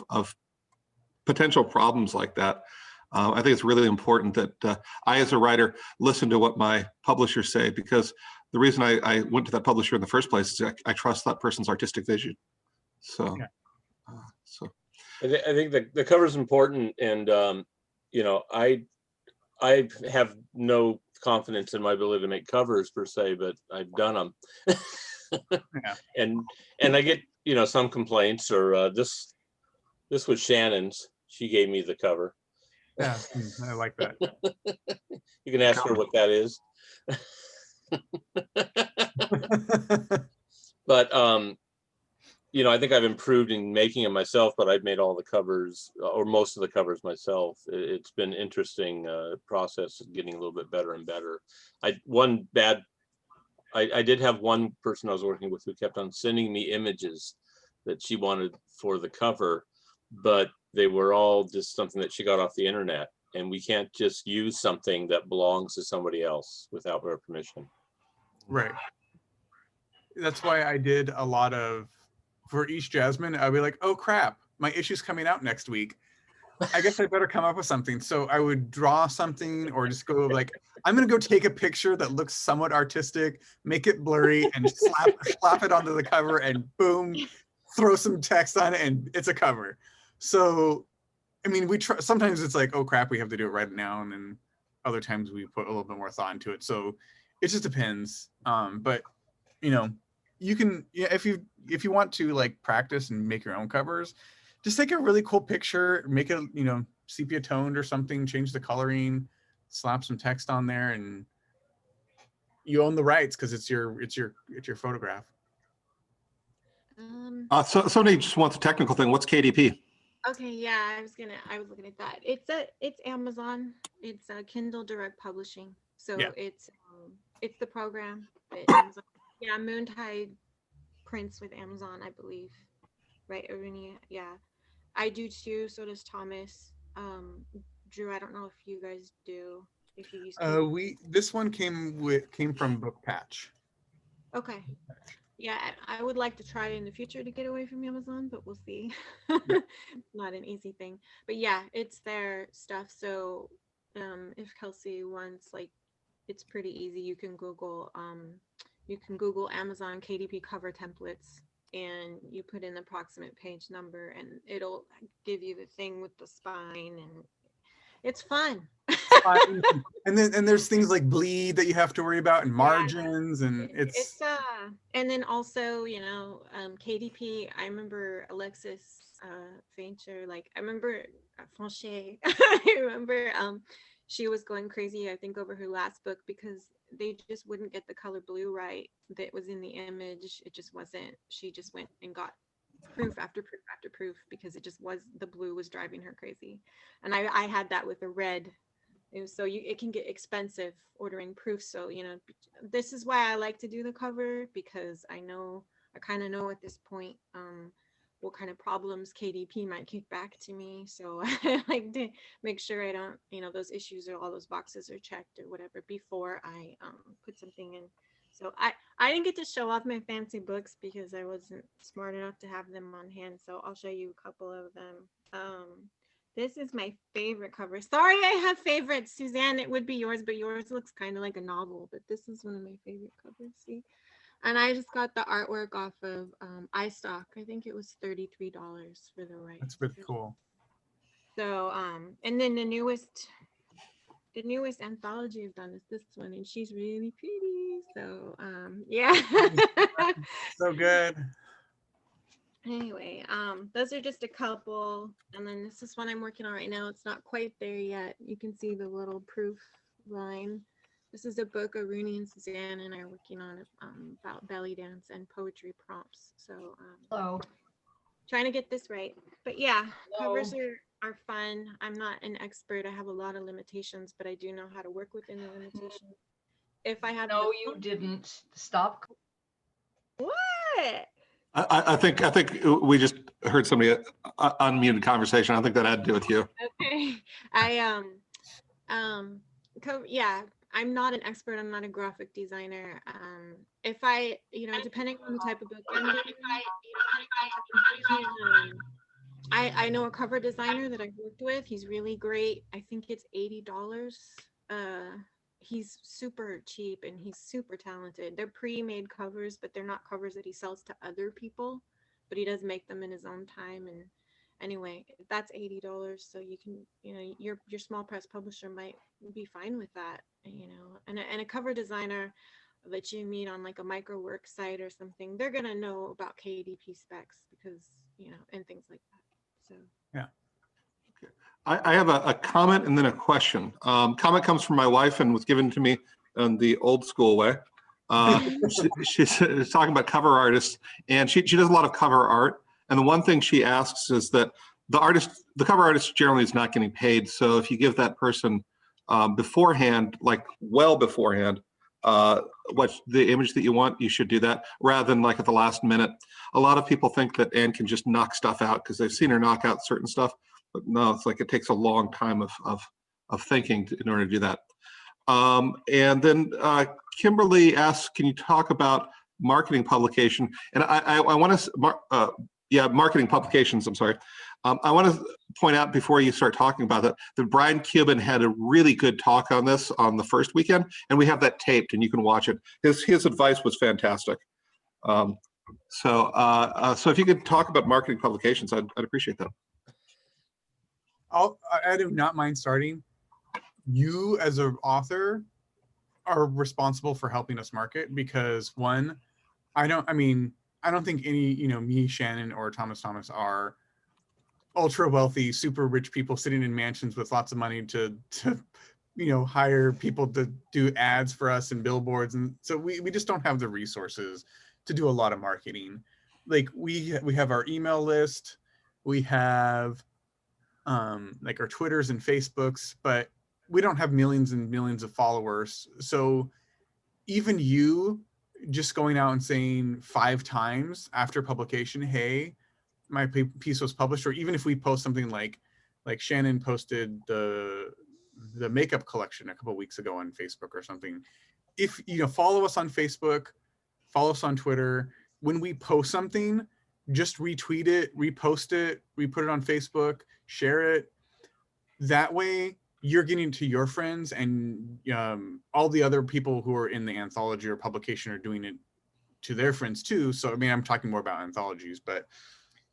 potential problems like that. I think it's really important that I, as a writer, listen to what my publishers say, because the reason I went to that publisher in the first place is I trust that person's artistic vision. So, yeah. I think the cover is important, and I have no confidence in my ability to make covers per se, but I've done them. Yeah. And I get some complaints, or this was Shannon's. She gave me the cover. Yeah, I like that. You can ask her what that is. But I think I've improved in making them myself, but I've made all the covers, or most of the covers, myself. It's been interesting process of getting a little bit better and better. I did have one person I was working with who kept on sending me images that she wanted for the cover, but they were all just something that she got off the internet, and we can't just use something that belongs to somebody else without their permission. Right. That's why I did a lot of, for each Jasmine, I'd be like, oh crap, my issue's coming out next week. I guess I better come up with something. So I would draw something, or just go like, I'm gonna go take a picture that looks somewhat artistic, make it blurry, and slap it onto the cover, and boom, throw some text on it, and it's a cover. So, I mean, we try. Sometimes it's like, oh crap, we have to do it right now, and then other times we put a little bit more thought into it. So it just depends. But you can, if you want to like practice and make your own covers, just take a really cool picture, make it sepia toned or something, change the coloring, slap some text on there, and you own the rights, because it's your photograph. So somebody just wants a technical thing. What's KDP? Okay, yeah, I was looking at that. It's Amazon. It's Kindle Direct Publishing. So Yeah. it's the program that Amazon, yeah, Moontide prints with Amazon, I believe. Right, Irene? Yeah. I do too, so does Thomas. Drew, I don't know if you guys do. If you use This one came from Book Patch. Okay. Yeah, I would like to try in the future to get away from Amazon, but we'll see. Not an easy thing. But yeah, it's their stuff. So if Kelsey wants, like, it's pretty easy. You can Google Amazon KDP cover templates, and you put in the approximate page number, and it'll give you the thing with the spine, and it's fun. And there's things like bleed that you have to worry about, and margins, and it's and then also KDP. I remember Alexis Fainter, like I remember Franche. I remember she was going crazy, I think, over her last book, because they just wouldn't get the color blue right that was in the image. It just wasn't. She just went and got proof after proof after proof, because the blue was driving her crazy. And I had that with the red. And so it can get expensive ordering proofs. So this is why I like to do the cover, because I know I kind of know at this point what kind of problems KDP might kick back to me. So I like to make sure I don't, those issues or all those boxes are checked or whatever before I put something in. So I didn't get to show off my fancy books because I wasn't smart enough to have them on hand. So I'll show you a couple of them. This is my favorite cover. Sorry, I have favorites, Suzanne. It would be yours, but yours looks kind of like a novel. But this is one of my favorite covers. See, and I just got the artwork off of iStock. I think it was $33 for the rights. That's really cool. So, and then the newest anthology I've done is this one, and she's really pretty. So, yeah. So good. Anyway, those are just a couple, and then this is one I'm working on right now. It's not quite there yet. You can see the little proof line. This is a book Rooney and Suzanne and I are working on about belly dance and poetry prompts. So Hello. trying to get this right. But yeah, Hello. covers are fun. I'm not an expert. I have a lot of limitations, but I do know how to work within the limitations. If I have No, you didn't. Stop. What? I think we just heard somebody unmuted conversation. I think that had to do with you. Okay. Yeah, I'm not an expert. I'm not a graphic designer. If I, depending on the type of book I'm doing, I know a cover designer that I've worked with. He's really great. I think it's $80. He's super cheap and he's super talented. They're pre-made covers, but they're not covers that he sells to other people, but he does make them in his own time. And anyway, that's $80. So you can, your small press publisher might be fine with that, and a cover designer that you meet on like a micro work site or something, they're going to know about KDP specs because, and things like that. So, yeah. I have a comment and then a question. Comment comes from my wife and was given to me in the old school way. She's talking about cover artists, and she does a lot of cover art. And the one thing she asks is that the cover artist generally is not getting paid. So if you give that person beforehand, like well beforehand, what the image that you want, you should do that rather than like at the last minute. A lot of people think that Anne can just knock stuff out because they've seen her knock out certain stuff. But no, it's like it takes a long time of thinking in order to do that. And then Kimberly asks, can you talk about marketing publication? And I want to, marketing publications, I'm sorry. I want to point out before you start talking about that Brian Cuban had a really good talk on this on the first weekend, and we have that taped and you can watch it. His advice was fantastic. So if you could talk about marketing publications, I'd appreciate that. I do not mind starting. You as an author are responsible for helping us market because one, I don't think any, me, Shannon, or Thomas are ultra wealthy, super rich people sitting in mansions with lots of money to hire people to do ads for us and billboards. And so we just don't have the resources to do a lot of marketing. Like we have our email list, we have like our Twitters and Facebooks, but we don't have millions and millions of followers. So even you just going out and saying 5 times after publication, hey, my piece was published, or even if we post something like Shannon posted the makeup collection a couple of weeks ago on Facebook or something. If follow us on Facebook, follow us on Twitter. When we post something, just retweet it, repost it, put it on Facebook, share it. That way you're getting to your friends, and all the other people who are in the anthology or publication are doing it to their friends too. So I'm talking more about anthologies, but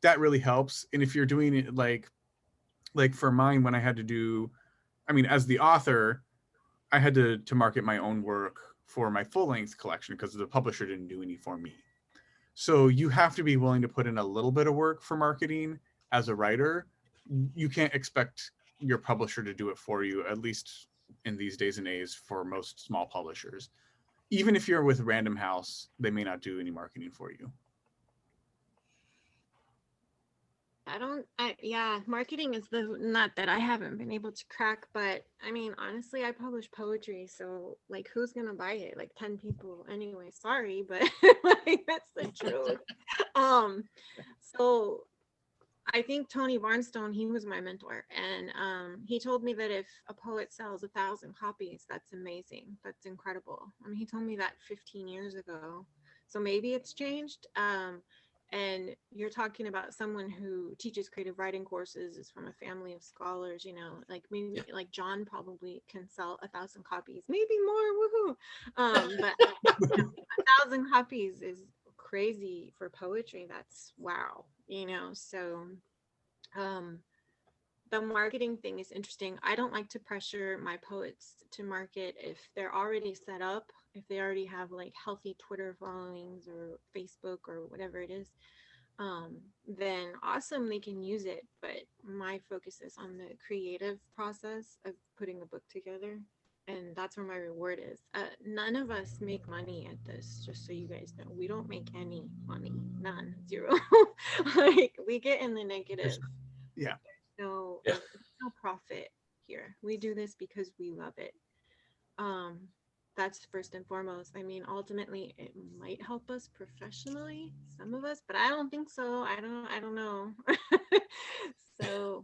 that really helps. And if you're doing it like for mine, when I had to do, as the author, I had to market my own work for my full-length collection because the publisher didn't do any for me. So you have to be willing to put in a little bit of work for marketing as a writer. You can't expect your publisher to do it for you, at least in these days and age for most small publishers. Even if you're with Random House, they may not do any marketing for you. Yeah, marketing is the nut that I haven't been able to crack. But I mean, honestly, I publish poetry. So, like, who's going to buy it? Like 10 people anyway. Sorry, but like, that's the truth. Um, so I think Tony Barnstone, he was my mentor. And he told me that if a poet sells 1,000 copies, that's amazing. That's incredible. I mean, he told me that 15 years ago. So maybe it's changed. And you're talking about someone who teaches creative writing courses, is from a family of scholars, you know, like maybe like John probably can sell 1,000 copies, maybe more, woohoo. But 1,000 copies is crazy for poetry. That's wow, you know. So the marketing thing is interesting. I don't like to pressure my poets to market if they're already set up, if they already have like healthy Twitter followings or Facebook or whatever it is. Then awesome, they can use it. But my focus is on the creative process of putting a book together. And that's where my reward is. None of us make money at this, just so you guys know. We don't make any money, none, zero. Like we get in the negative. Yeah. No, Yeah. no profit here. We do this because we love it. That's first and foremost. I mean, ultimately, it might help us professionally, some of us, but I don't think so. I don't know. So,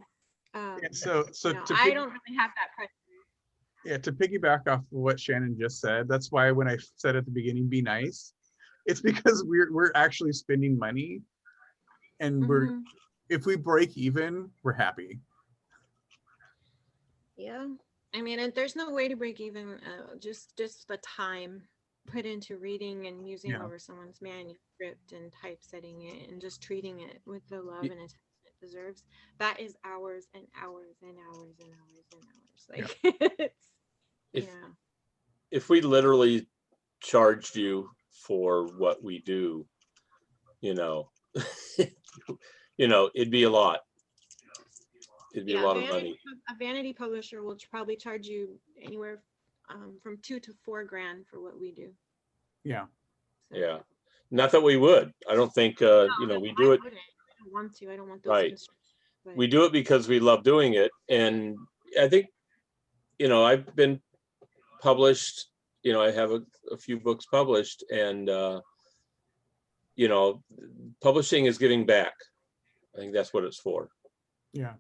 Yeah, so you know, I don't really have that pressure. yeah, to piggyback off of what Shannon just said, that's why when I said at the beginning, be nice, it's because we're actually spending money, and Mhm. if we break even, we're happy. Yeah. I mean, and there's no way to break even. Just the time put into reading and musing Yeah. over someone's manuscript and typesetting it and just treating it with the love Y- and attention it deserves. That is hours and hours and hours and hours and hours. Like it's If yeah. if we literally charged you for what we do, you know, it'd be a lot. It'd be a Yeah, lot of money. a vanity publisher will probably charge you anywhere from 2 to 4 grand for what we do. Yeah. So, Yeah. Not that we would. I don't think no, we I do it wouldn't. I don't want to. I don't want those right. constraints. But We do it because we love doing it. And I think, I've been published, I have a few books published, and publishing is giving back. I think that's what it's for, Yeah.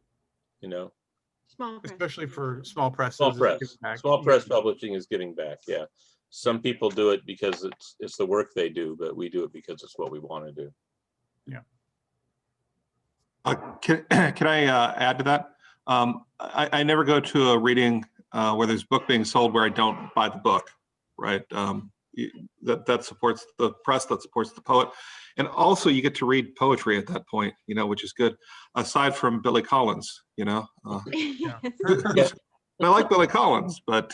small press. Especially for small presses. Small it's press. giving back. Small Yeah. press publishing is giving back. Yeah. Some people do it because it's the work they do, but we do it because it's what we want to do. Yeah. Can I add to that? I never go to a reading where there's book being sold where I don't buy the book, right? That supports the press, that supports the poet. And also you get to read poetry at that point, which is good, aside from Billy Collins, Yeah. Yes. I like Billy Collins, but,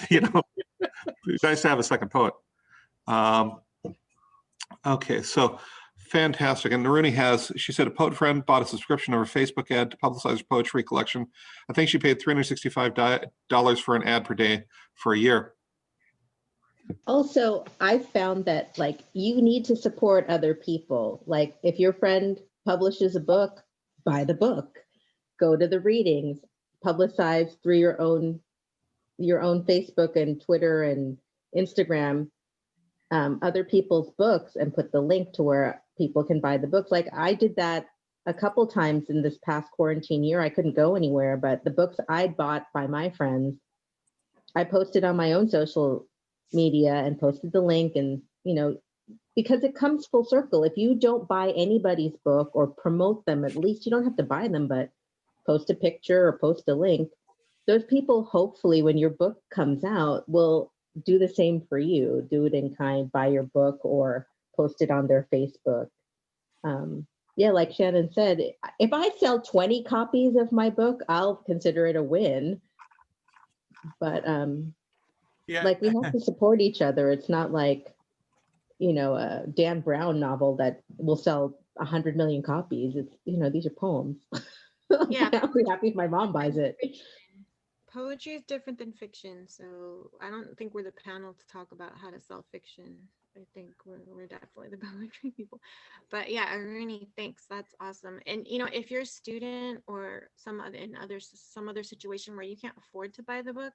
it's nice to have a second poet. Okay, so fantastic. And Naruni she said a poet friend bought a subscription of her Facebook ad to publicize her poetry collection. I think she paid $365 for an ad per day for a year. Also, I found that like you need to support other people. Like if your friend publishes a book, buy the book, go to the readings, publicize through your own Facebook and Twitter and Instagram other people's books and put the link to where people can buy the books. Like I did that a couple times in this past quarantine year. I couldn't go anywhere, but the books I bought by my friends, I posted on my own social media and posted the link, and because it comes full circle. If you don't buy anybody's book or promote them, at least you don't have to buy them, but post a picture or post a link. Those people, hopefully, when your book comes out, will do the same for you. Do it in kind, buy your book or post it on their Facebook. Yeah, like Shannon said, if I sell 20 copies of my book, I'll consider it a win. But Yeah. like we have to support each other. It's not like, a Dan Brown novel that will sell 100 million copies. It's, these are poems. Yeah. I'll be happy if my mom buys it. Poetry is different than fiction, so I don't think we're the panel to talk about how to sell fiction. I think we're definitely the poetry people. But yeah, Aruni, thanks. That's awesome. And you know, if you're a student or some other situation where you can't afford to buy the book,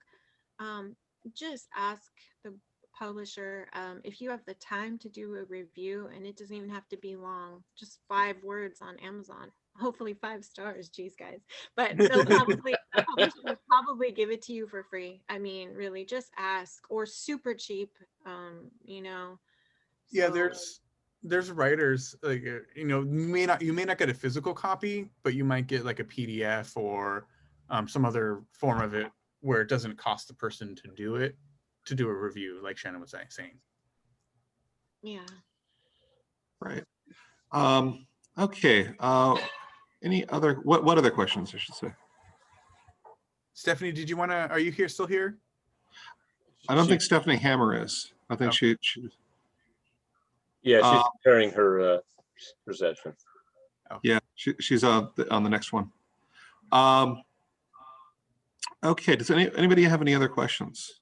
just ask the publisher if you have the time to do a review, and it doesn't even have to be long, just 5 words on Amazon. Hopefully 5 stars, geez guys. But they'll probably the publisher will probably give it to you for free. I mean, really, just ask, or super cheap. You know. Yeah, So there's writers like you know, you may not get a physical copy, but you might get like a PDF or some other form of it where it doesn't cost the person to do it, to do a review, like Shannon was saying. yeah. Right. Okay. Any other, what other questions I should say? Stephanie, did you want to? Are you here? Still here? I don't She- think Stephanie Hammer is. I think Okay. she Yeah, she's Uh, preparing her reception. yeah, she's on the next one. Okay. Does anybody have any other questions?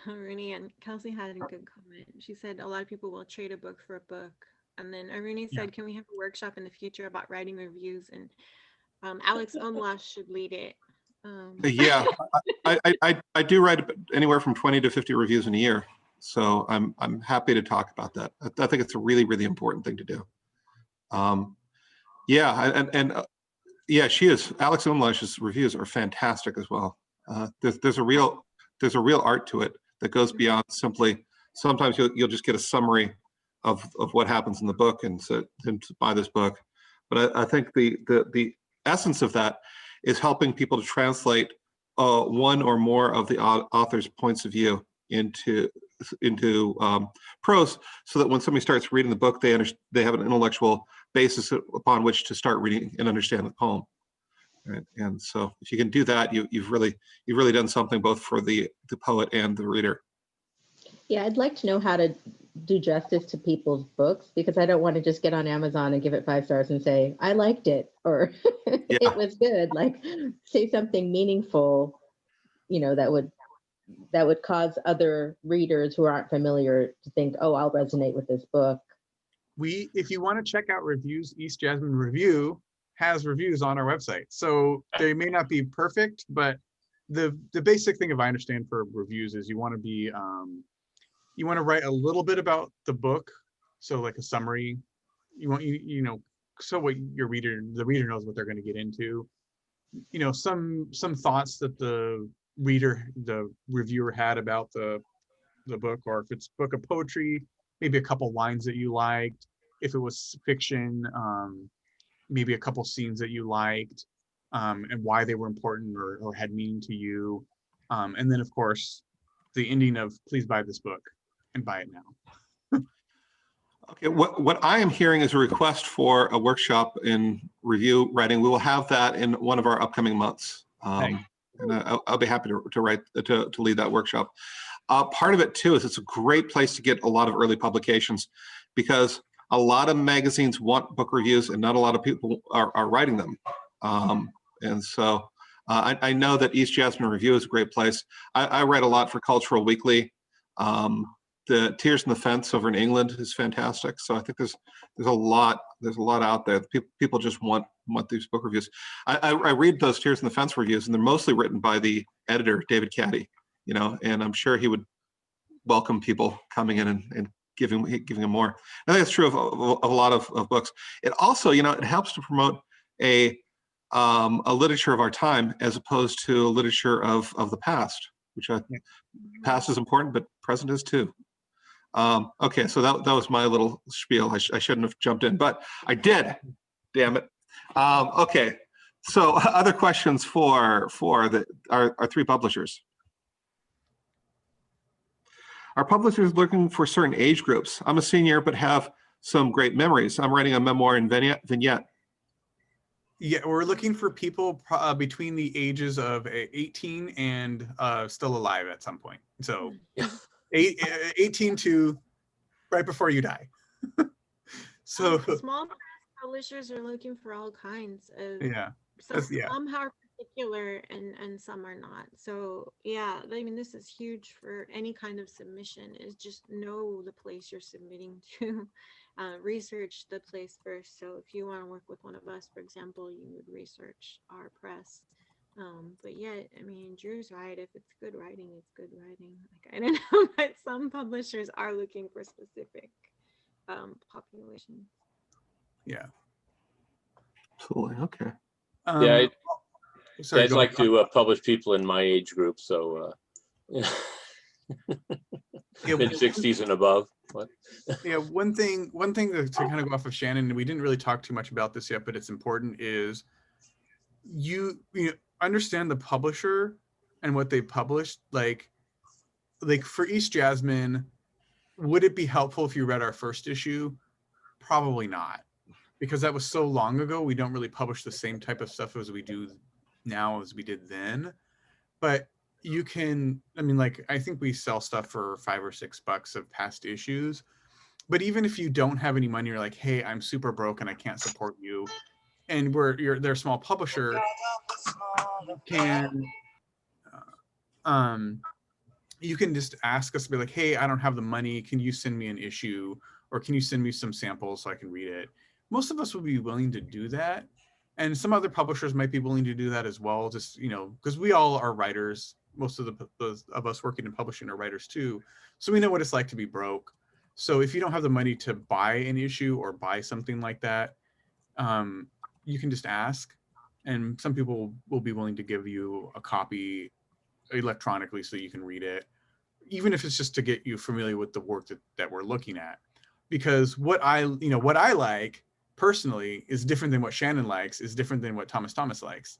Aruni and Kelsey had a good comment. She said a lot of people will trade a book for a book. And then Aruni said, can we have a workshop in the future about writing reviews? And Alex Omlash should lead it. Yeah, I do write anywhere from 20 to 50 reviews in a year. So I'm happy to talk about that. I think it's a really, really important thing to do. Yeah, yeah, she is. Alex Umlash's reviews are fantastic as well. There's a real art to it that goes beyond simply. Sometimes you'll just get a summary of what happens in the book and so to buy this book. But I think the essence of that is helping people to translate one or more of the author's points of view into prose, so that when somebody starts reading the book, they have an intellectual basis upon which to start reading and understand the poem. Right? And so, if you can do that, you've really done something both for the poet and the reader. Yeah, I'd like to know how to do justice to people's books, because I don't want to just get on Amazon and give it 5 stars and say, I liked it, or Yeah. it was good. Like, say something meaningful, you know, that would cause other readers who aren't familiar to think, oh, I'll resonate with this book. If you want to check out reviews, East Jasmine Review has reviews on our website. So they may not be perfect, but the basic thing, if I understand, for reviews is you want to be you want to write a little bit about the book, so like a summary. You want you know, so what the reader knows what they're going to get into. You know, some thoughts that the reviewer had about the book, or if it's a book of poetry, maybe a couple lines that you liked. If it was fiction, maybe a couple scenes that you liked, and why they were important or had meaning to you. And then, of course, the ending of please buy this book and buy it now. Okay, what I am hearing is a request for a workshop in review writing. We will have that in one of our upcoming months. And I'll be happy to lead that workshop. Part of it too is it's a great place to get a lot of early publications, because a lot of magazines want book reviews and not a lot of people are writing them. And so I know that East Jasmine Review is a great place. I write a lot for Cultural Weekly. The Tears in the Fence over in England is fantastic. So I think there's a lot out there. People just want these book reviews. I read those Tears in the Fence reviews, and they're mostly written by the editor, David Caddy, you know, and I'm sure he would welcome people coming in and giving him more. I think that's true of a lot of books. It also, you know, it helps to promote a literature of our time as opposed to literature of the past, which past is important, but present is too. Okay, so that was my little spiel. I shouldn't have jumped in, but I did. Damn it. Okay, so other questions for our 3 publishers. Our publishers looking for certain age groups. I'm a senior, but have some great memories. I'm writing a memoir in vignette. Yeah, we're looking for people between the ages of 18 and still alive at some point. So 18 to right before you die. So small publishers are looking for all kinds of yeah, some are particular and some are not. So yeah, I mean, this is huge for any kind of submission, is just know the place you're submitting to. Research the place first. So if you want to work with one of us, for example, you would research our press. But yeah, I mean, Drew's right. If it's good writing, it's good writing. Like, I don't know, but some publishers are looking for specific populations. Yeah. Absolutely. Okay. Yeah, Sorry, I'd go like ahead. to publish people in my age group, so Yeah, mid-60s and above. What? yeah, one thing to kind of go off of Shannon, and we didn't really talk too much about this yet, but it's important, is you understand the publisher and what they published. Like for East Jasmine, would it be helpful if you read our first issue? Probably not, because that was so long ago. We don't really publish the same type of stuff as we do now as we did then. But you can, I mean, like, I think we sell stuff for $5 or $6 of past issues. But even if you don't have any money, you're like, hey, I'm super broke and I can't support you, and they're a small publisher, you can you can just ask us to be like, hey, I don't have the money, can you send me an issue, or can you send me some samples so I can read it? Most of us would be willing to do that, and some other publishers might be willing to do that as well, just because we all are writers. Most of those of us working in publishing are writers too, so we know what it's like to be broke. So if you don't have the money to buy an issue or buy something like that, you can just ask, and some people will be willing to give you a copy electronically so you can read it, even if it's just to get you familiar with the work that we're looking at. Because what I like personally is different than what Shannon likes, is different than what Thomas likes.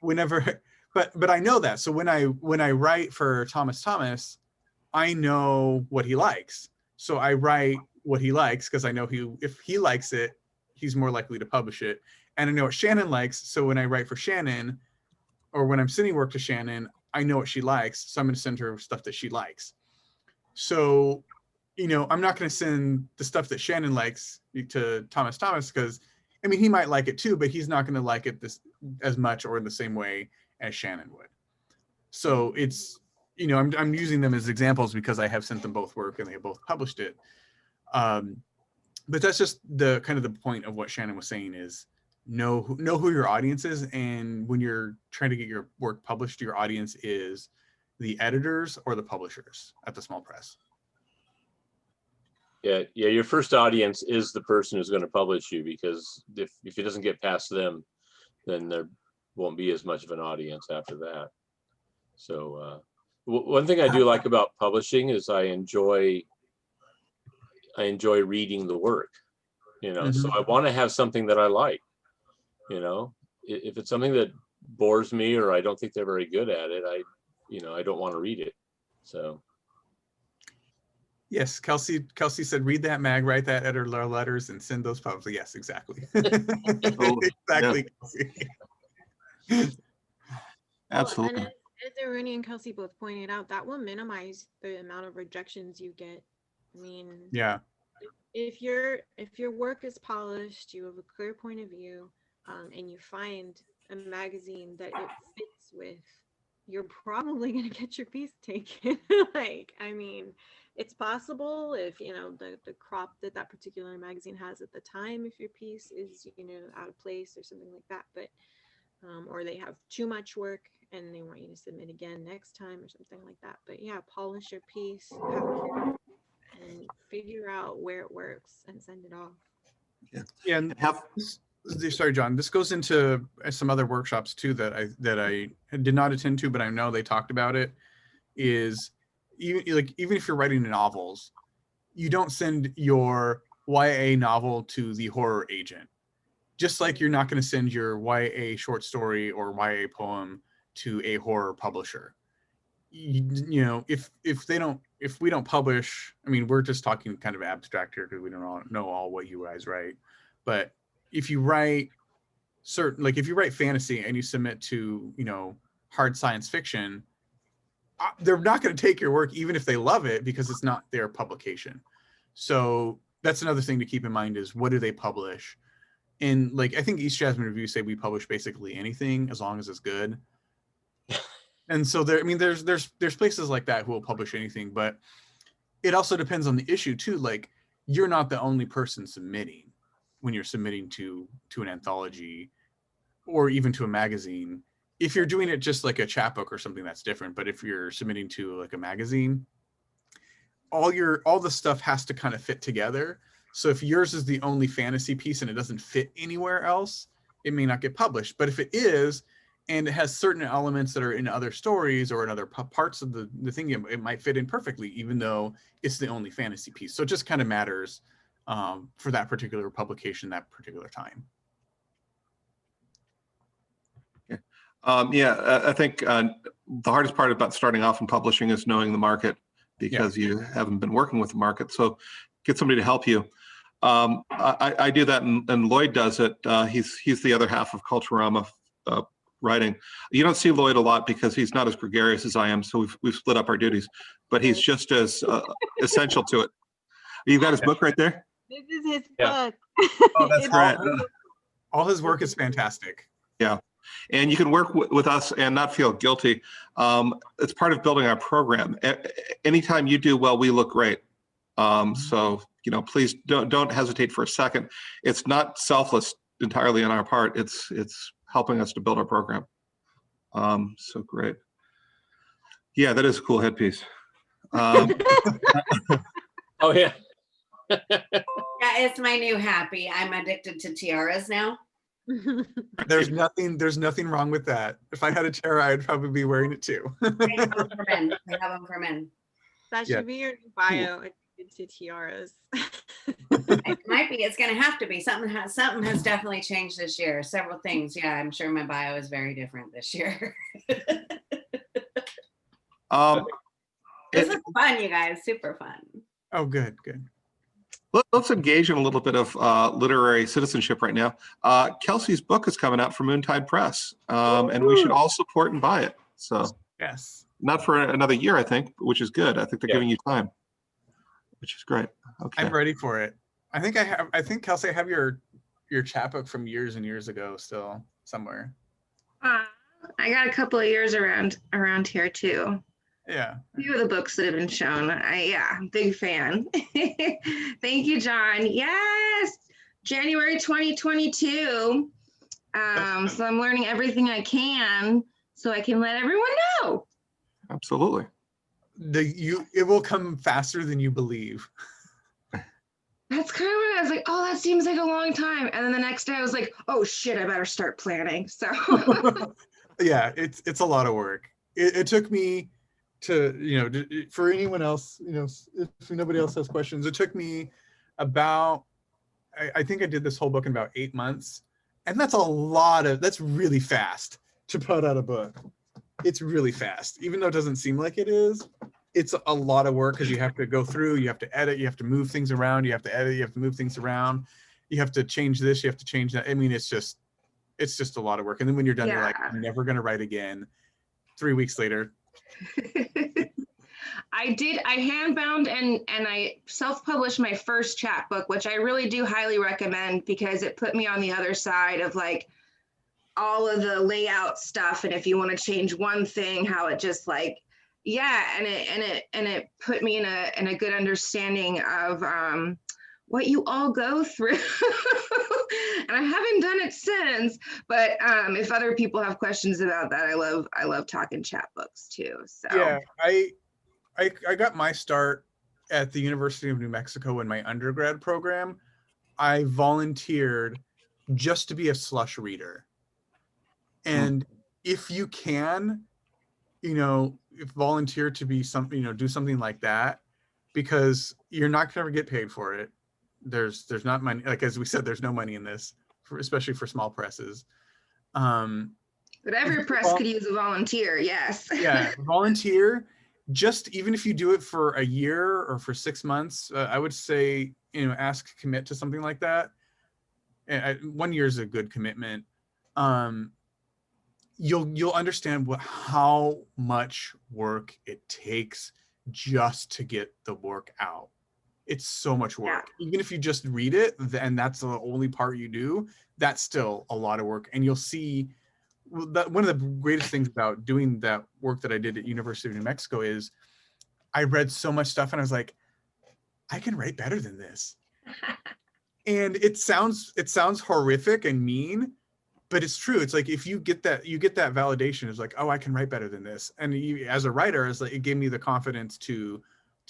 Whenever, but I know that. So when I write for Thomas, I know what he likes. So I write what he likes because I know if he likes it, he's more likely to publish it. And I know what Shannon likes. So when I write for Shannon, or when I'm sending work to Shannon, I know what she likes. So I'm going to send her stuff that she likes. So, I'm not going to send the stuff that Shannon likes to Thomas because, I mean, he might like it too, but he's not going to like it as much or in the same way as Shannon would. So it's, I'm using them as examples because I have sent them both work and they have both published it. But that's just the kind of the point of what Shannon was saying, is know who your audience is. And when you're trying to get your work published, your audience is the editors or the publishers at the small press. Yeah, your first audience is the person who's going to publish you, because if it doesn't get past them, then there won't be as much of an audience after that. So one thing I do like about publishing is I enjoy reading the work, so I want to have something that I like. If it's something that bores me or I don't think they're very good at it, I don't want to read it. So yes, Kelsey said, read that mag, write that editor letters, and send those publicly. Yes, exactly. Exactly. Yeah. Well, Absolutely. and as Rooney and Kelsey both pointed out, that will minimize the amount of rejections you get. I mean, yeah, if your work is polished, you have a clear point of view, and you find a magazine that it fits with, you're probably going to get your piece taken. Like, I mean, it's possible if the crop that particular magazine has at the time, if your piece is out of place or something like that, but or they have too much work and they want you to submit again next time or something like that. But yeah, polish your piece, and figure out where it works and send it off. yeah. And sorry, John, this goes into some other workshops too that I did not attend to, but I know they talked about it. Is even if you're writing novels, you don't send your YA novel to the horror agent, just like you're not going to send your YA short story or YA poem to a horror publisher. If we don't publish, I mean, we're just talking kind of abstract here because we don't know all what you guys write. But if you write if you write fantasy and you submit to hard science fiction, they're not going to take your work even if they love it, because it's not their publication. So that's another thing to keep in mind, is what do they publish? And like, I think East Jasmine Review say we publish basically anything as long as it's good. And so there, I mean, there's places like that who will publish anything, but it also depends on the issue too. Like, you're not the only person submitting when you're submitting to an anthology or even to a magazine. If you're doing it just like a chapbook or something, that's different. But if you're submitting to like a magazine, all the stuff has to kind of fit together. So if yours is the only fantasy piece and it doesn't fit anywhere else, it may not get published. But if it is, and it has certain elements that are in other stories or in other parts of the thing, it might fit in perfectly, even though it's the only fantasy piece. So it just kind of matters for that particular publication, that particular time. Yeah, I think the hardest part about starting off in publishing is knowing the market, because you haven't been working with the market. So get somebody to help you. I do that, and Lloyd does it. He's the other half of Culturama writing. You don't see Lloyd a lot because he's not as gregarious as I am, so we've split up our duties. But he's just as essential to it. You've got his book right there? This is his Yeah. book. Oh, that's great. All his work is fantastic. Yeah. And you can work with us and not feel guilty. It's part of building our program. Anytime you do well, we look great. So, please don't hesitate for a second. It's not selfless entirely on our part. It's helping us to build our program. So great. Yeah, that is a cool headpiece. Oh yeah. Yeah, it's my new happy. I'm addicted to tiaras now. There's nothing wrong with that. If I had a tiara, I'd probably be wearing it too. I have them for men. I have them for men. That Yeah. should be your new bio. Addicted to tiaras. It might be. It's going to have to be. Something has definitely changed this year. Several things. Yeah, I'm sure my bio is very different this year. This is fun, you guys. Super fun. Oh, good. Let's engage in a little bit of literary citizenship right now. Kelsey's book is coming out from Moontide Press, and we should all support and buy it. So Yes. not for another year, I think, which is good. I think they're giving you time, which is great. Okay. I'm ready for it. I think Kelsey, I have your chapbook from years and years ago still somewhere. I got a couple of years around here too. Yeah. A few of the books that have been shown. Big fan. Thank you, John. Yes, January 2022. So I'm learning everything I can so I can let everyone know. Absolutely. It will come faster than you believe. That's kind of what I was like, oh, that seems like a long time. And then the next day I was like, oh shit, I better start planning. So Yeah, it's a lot of work. It took me to, for anyone else, if nobody else has questions, it took me about, I think I did this whole book in about 8 months. And that's really fast to put out a book. It's really fast, even though it doesn't seem like it is. It's a lot of work because you have to go through, you have to edit, you have to move things around, you have to edit, you have to move things around, you have to change this, you have to change that. I mean, it's just a lot of work. And then when you're done, you're like, I'm never going to write again. 3 weeks later. I handbound and I self-published my first chapbook, which I really do highly recommend because it put me on the other side of like all of the layout stuff. And if you want to change one thing, how it just like, and it put me in a good understanding of what you all go through. And I haven't done it since, but if other people have questions about that, I love talking chapbooks too. So yeah, I got my start at the University of New Mexico in my undergrad program. I volunteered just to be a slush reader. And if you can, if volunteer to be something, do something like that, because you're not going to get paid for it. There's not money. Like, as we said, there's no money in this, especially for small presses. But every press could use a volunteer. Yes. Yeah. Volunteer. Just even if you do it for a year or for 6 months, I would say, commit to something like that. 1 year is a good commitment. You'll understand how much work it takes just to get the work out. it's so much work. Even if you just read it, and that's the only part you do, that's still a lot of work. And you'll see that one of the greatest things about doing that work that I did at University of New Mexico is I read so much stuff and I was like, I can write better than this. And it sounds horrific and mean, but it's true. It's like if you get that validation, it's like, oh, I can write better than this. And as a writer, it's like it gave me the confidence to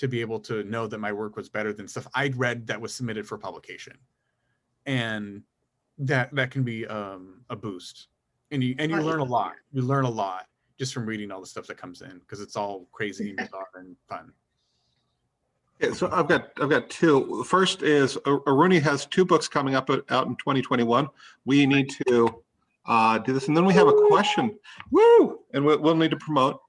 be able to know that my work was better than stuff I'd read that was submitted for publication. And that can be a boost. And you learn a lot. You learn a lot just from reading all the stuff that comes in, because it's all crazy and bizarre and fun. Yeah, so I've got two. The first is Aruni has 2 books coming up out in 2021. We need to do this, and then we have a question. Woo! And we'll need to promote.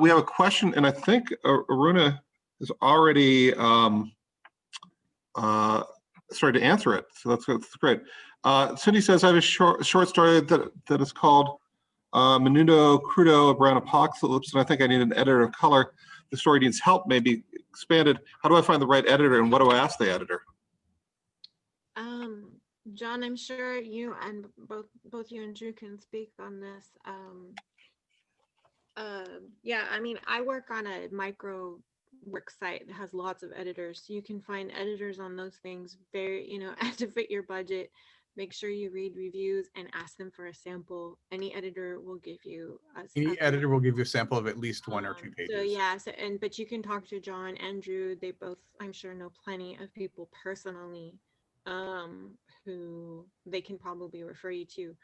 We have a question, and I think Aruna has already started to answer it. So that's great. Cindy says, I have a short story that is called Menudo Crudo, A Brown Apocalypse, and I think I need an editor of color. The story needs help, maybe expanded. How do I find the right editor, and what do I ask the editor? John, I'm sure you and both you and Drew can speak on this. Yeah, I mean, I work on a micro work site that has lots of editors. So you can find editors on those things very, to fit your budget. Make sure you read reviews and ask them for a sample. Any editor will give you a sample of at least 1 or 2 pages. So yeah, but you can talk to John and Drew. They both, I'm sure, know plenty of people personally who they can probably refer you to.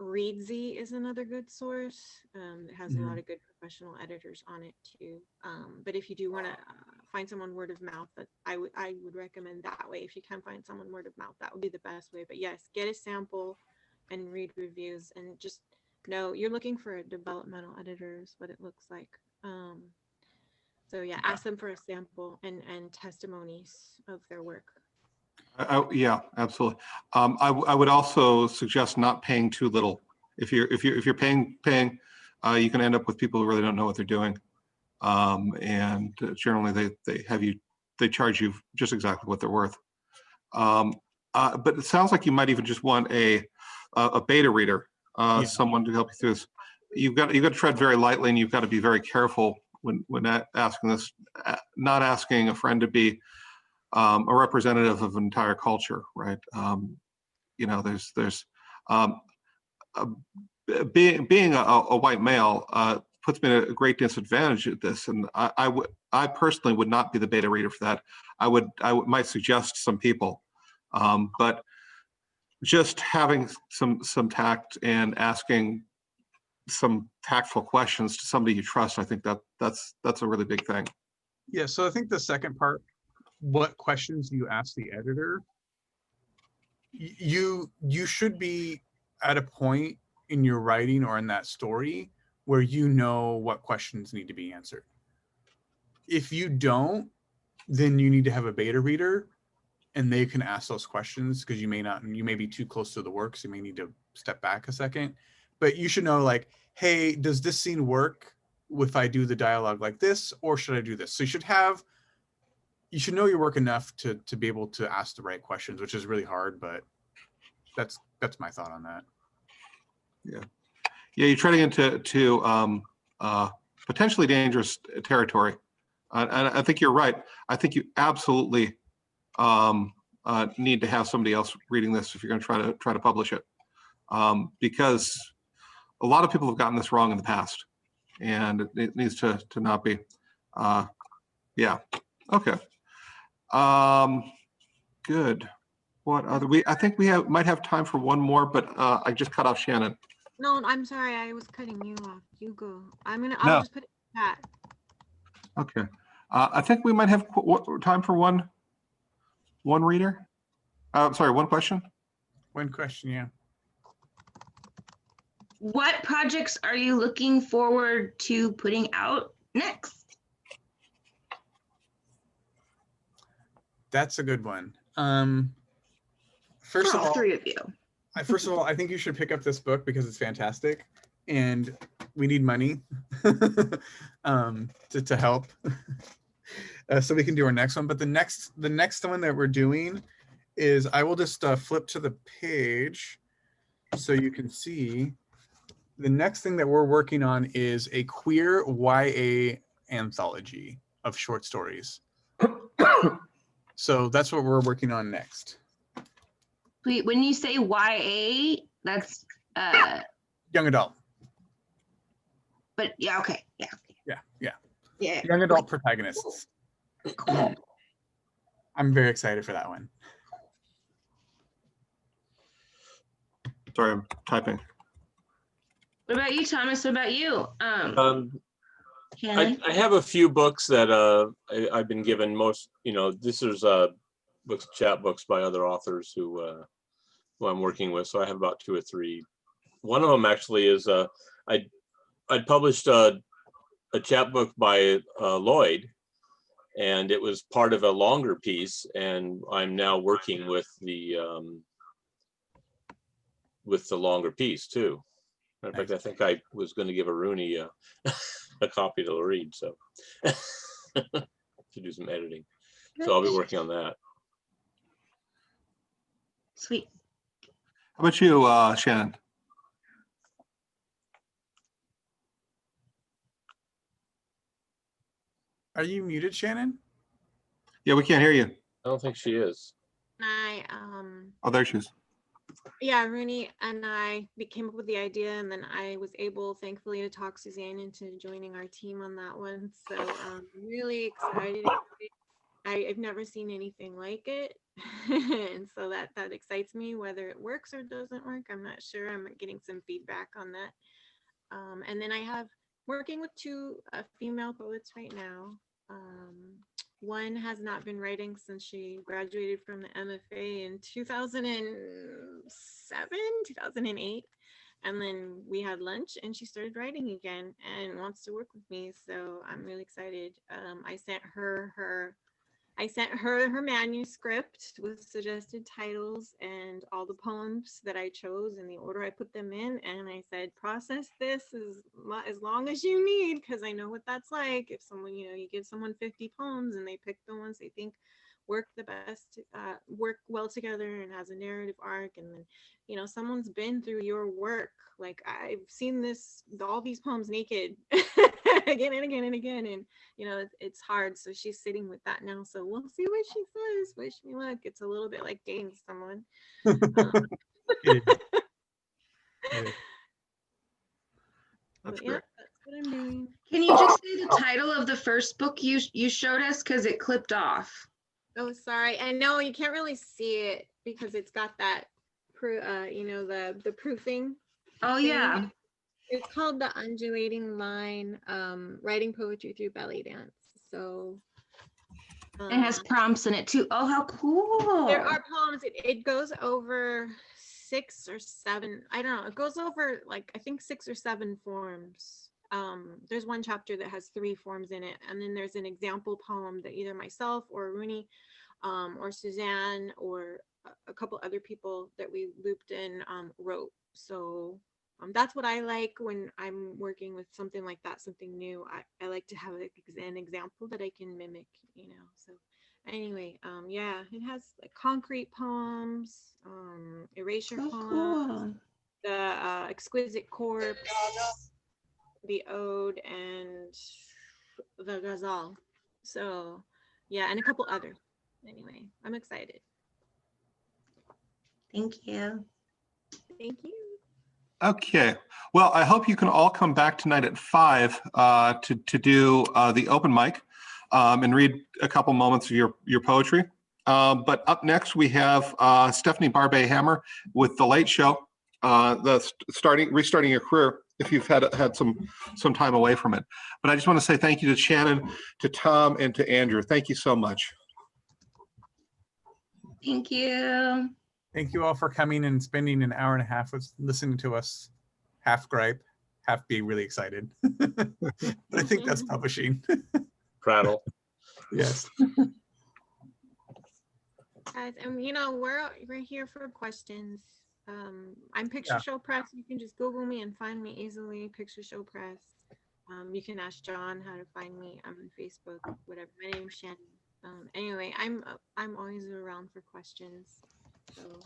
Readsy is another good source. It has a lot of good professional editors on it too. But if you do want to find someone word of mouth, that I would recommend that way. If you can find someone word of mouth, that would be the best way. But yes, get a sample and read reviews, and just know you're looking for a developmental editor is what it looks like. So yeah, ask them for a sample and testimonies of their work. Yeah, absolutely. I would also suggest not paying too little. If you're paying, you can end up with people who really don't know what they're doing, and generally they charge you just exactly what they're worth. But it sounds like you might even just want a beta reader, someone to help you through this. You've got to tread very lightly, and you've got to be very careful when asking this. Not asking a friend to be a representative of an entire culture, right? There's being a white male puts me at a great disadvantage at this, and I personally would not be the beta reader for that. I might suggest some people, but just having some tact and asking some tactful questions to somebody you trust, I think that's a really big thing. Yeah, so I think the second part, what questions do you ask the editor? You should be at a point in your writing or in that story where you know what questions need to be answered. If you don't, then you need to have a beta reader, and they can ask those questions, because you may be too close to the work, so you may need to step back a second. But you should know, like, hey, does this scene work if I do the dialogue like this, or should I do this? So you should know your work enough to be able to ask the right questions, which is really hard, but that's my thought on that. Yeah, you're treading into potentially dangerous territory, and I think you're right. I think you absolutely need to have somebody else reading this if you're going to try to publish it, because a lot of people have gotten this wrong in the past, and it needs to not be. Yeah. Okay. Good. What other? I think we might have time for one more, but I just cut off Shannon. No, I'm sorry, I was cutting you off. You go. I'll just put it in the chat. Okay. I think we might have time for one reader. Sorry, one question. One question, yeah. What projects are you looking forward to putting out next? That's a good one. First For of all all, three of you. I think you should pick up this book because it's fantastic, and we need money to help. So we can do our next one. But the next one that we're doing is, I will just flip to the page so you can see. The next thing that we're working on is a queer YA anthology of short stories. So that's what we're working on next. Wait, when you say YA, that's Young adult. but yeah, okay. Yeah. Yeah. Young adult protagonists. I'm very excited for that one. Sorry, I'm typing. What about you, Thomas? What about you? I Shannon? have a few books that I've been given. Most, this is books, chat books by other authors who I'm working with. So I have about 2 or 3. One of them actually is I published a chapbook by Lloyd, and it was part of a longer piece, and I'm now working with the longer piece too. In fact, I think I was going to give a Rooney a copy to read, so to do some editing. So I'll be working on that. Sweet. How about you, Shannon? Are you muted, Shannon? Yeah, we can't hear you. I don't think she is. Oh, there she is. Yeah, Rooney and I came up with the idea, and then I was able, thankfully, to talk Suzanne into joining our team on that one. So I'm really excited. I've never seen anything like it, and so that excites me. Whether it works or doesn't work, I'm not sure. I'm getting some feedback on that. And then I have working with 2 female poets right now. One has not been writing since she graduated from the MFA in 2007, 2008. And then we had lunch and she started writing again and wants to work with me. So I'm really excited. I sent her her manuscript with suggested titles and all the poems that I chose and the order I put them in. And I said, process this as long as you need, because I know what that's like. If someone, you give someone 50 poems and they pick the ones they think work the best, work well together and has a narrative arc. And then, someone's been through your work. Like, I've seen all these poems naked again and again and again. And, it's hard. So she's sitting with that now. So we'll see what she says. Wish me luck. It's a little bit like dating someone. That's yeah, great. that's what I'm doing. Can you just say the title of the first book you showed us, because it clipped off? Oh, sorry. And no, you can't really see it because it's got that, the proofing. Oh thing. yeah. It's called The Undulating Line, Writing Poetry Through Belly Dance. So It has prompts in it too. Oh, how cool. there are poems. It goes over 6 or 7. I don't know. It goes over I think 6 or 7 forms. There's one chapter that has 3 forms in it. And then there's an example poem that either myself or Rooney or Suzanne or a couple other people that we looped in wrote. So that's what I like when I'm working with something like that, something new. I like to have an example that I can mimic, So anyway, yeah, it has concrete poems, erasure poems, cool. the exquisite corpse, the ode, and the ghazal. So yeah, and a couple others. Anyway, I'm excited. Thank you. Thank you. Okay. Well, I hope you can all come back tonight at 5 to do the open mic and read a couple moments of your poetry. But up next, we have Stephanie Barbet-Hammer with The Late Show, restarting your career if you've had some time away from it. But I just want to say thank you to Shannon, to Tom, and to Andrew. Thank you so much. Thank you. Thank you all for coming and spending an hour and a half listening to us half gripe, half be really excited. But I think that's publishing. Prattle. Yes. Guys, and we're here for questions. I'm Picture Show Press. You can just Google me and find me easily. Picture Show Press. You can ask John how to find me. I'm on Facebook, whatever. My name's Shannon. Anyway, I'm always around for questions. So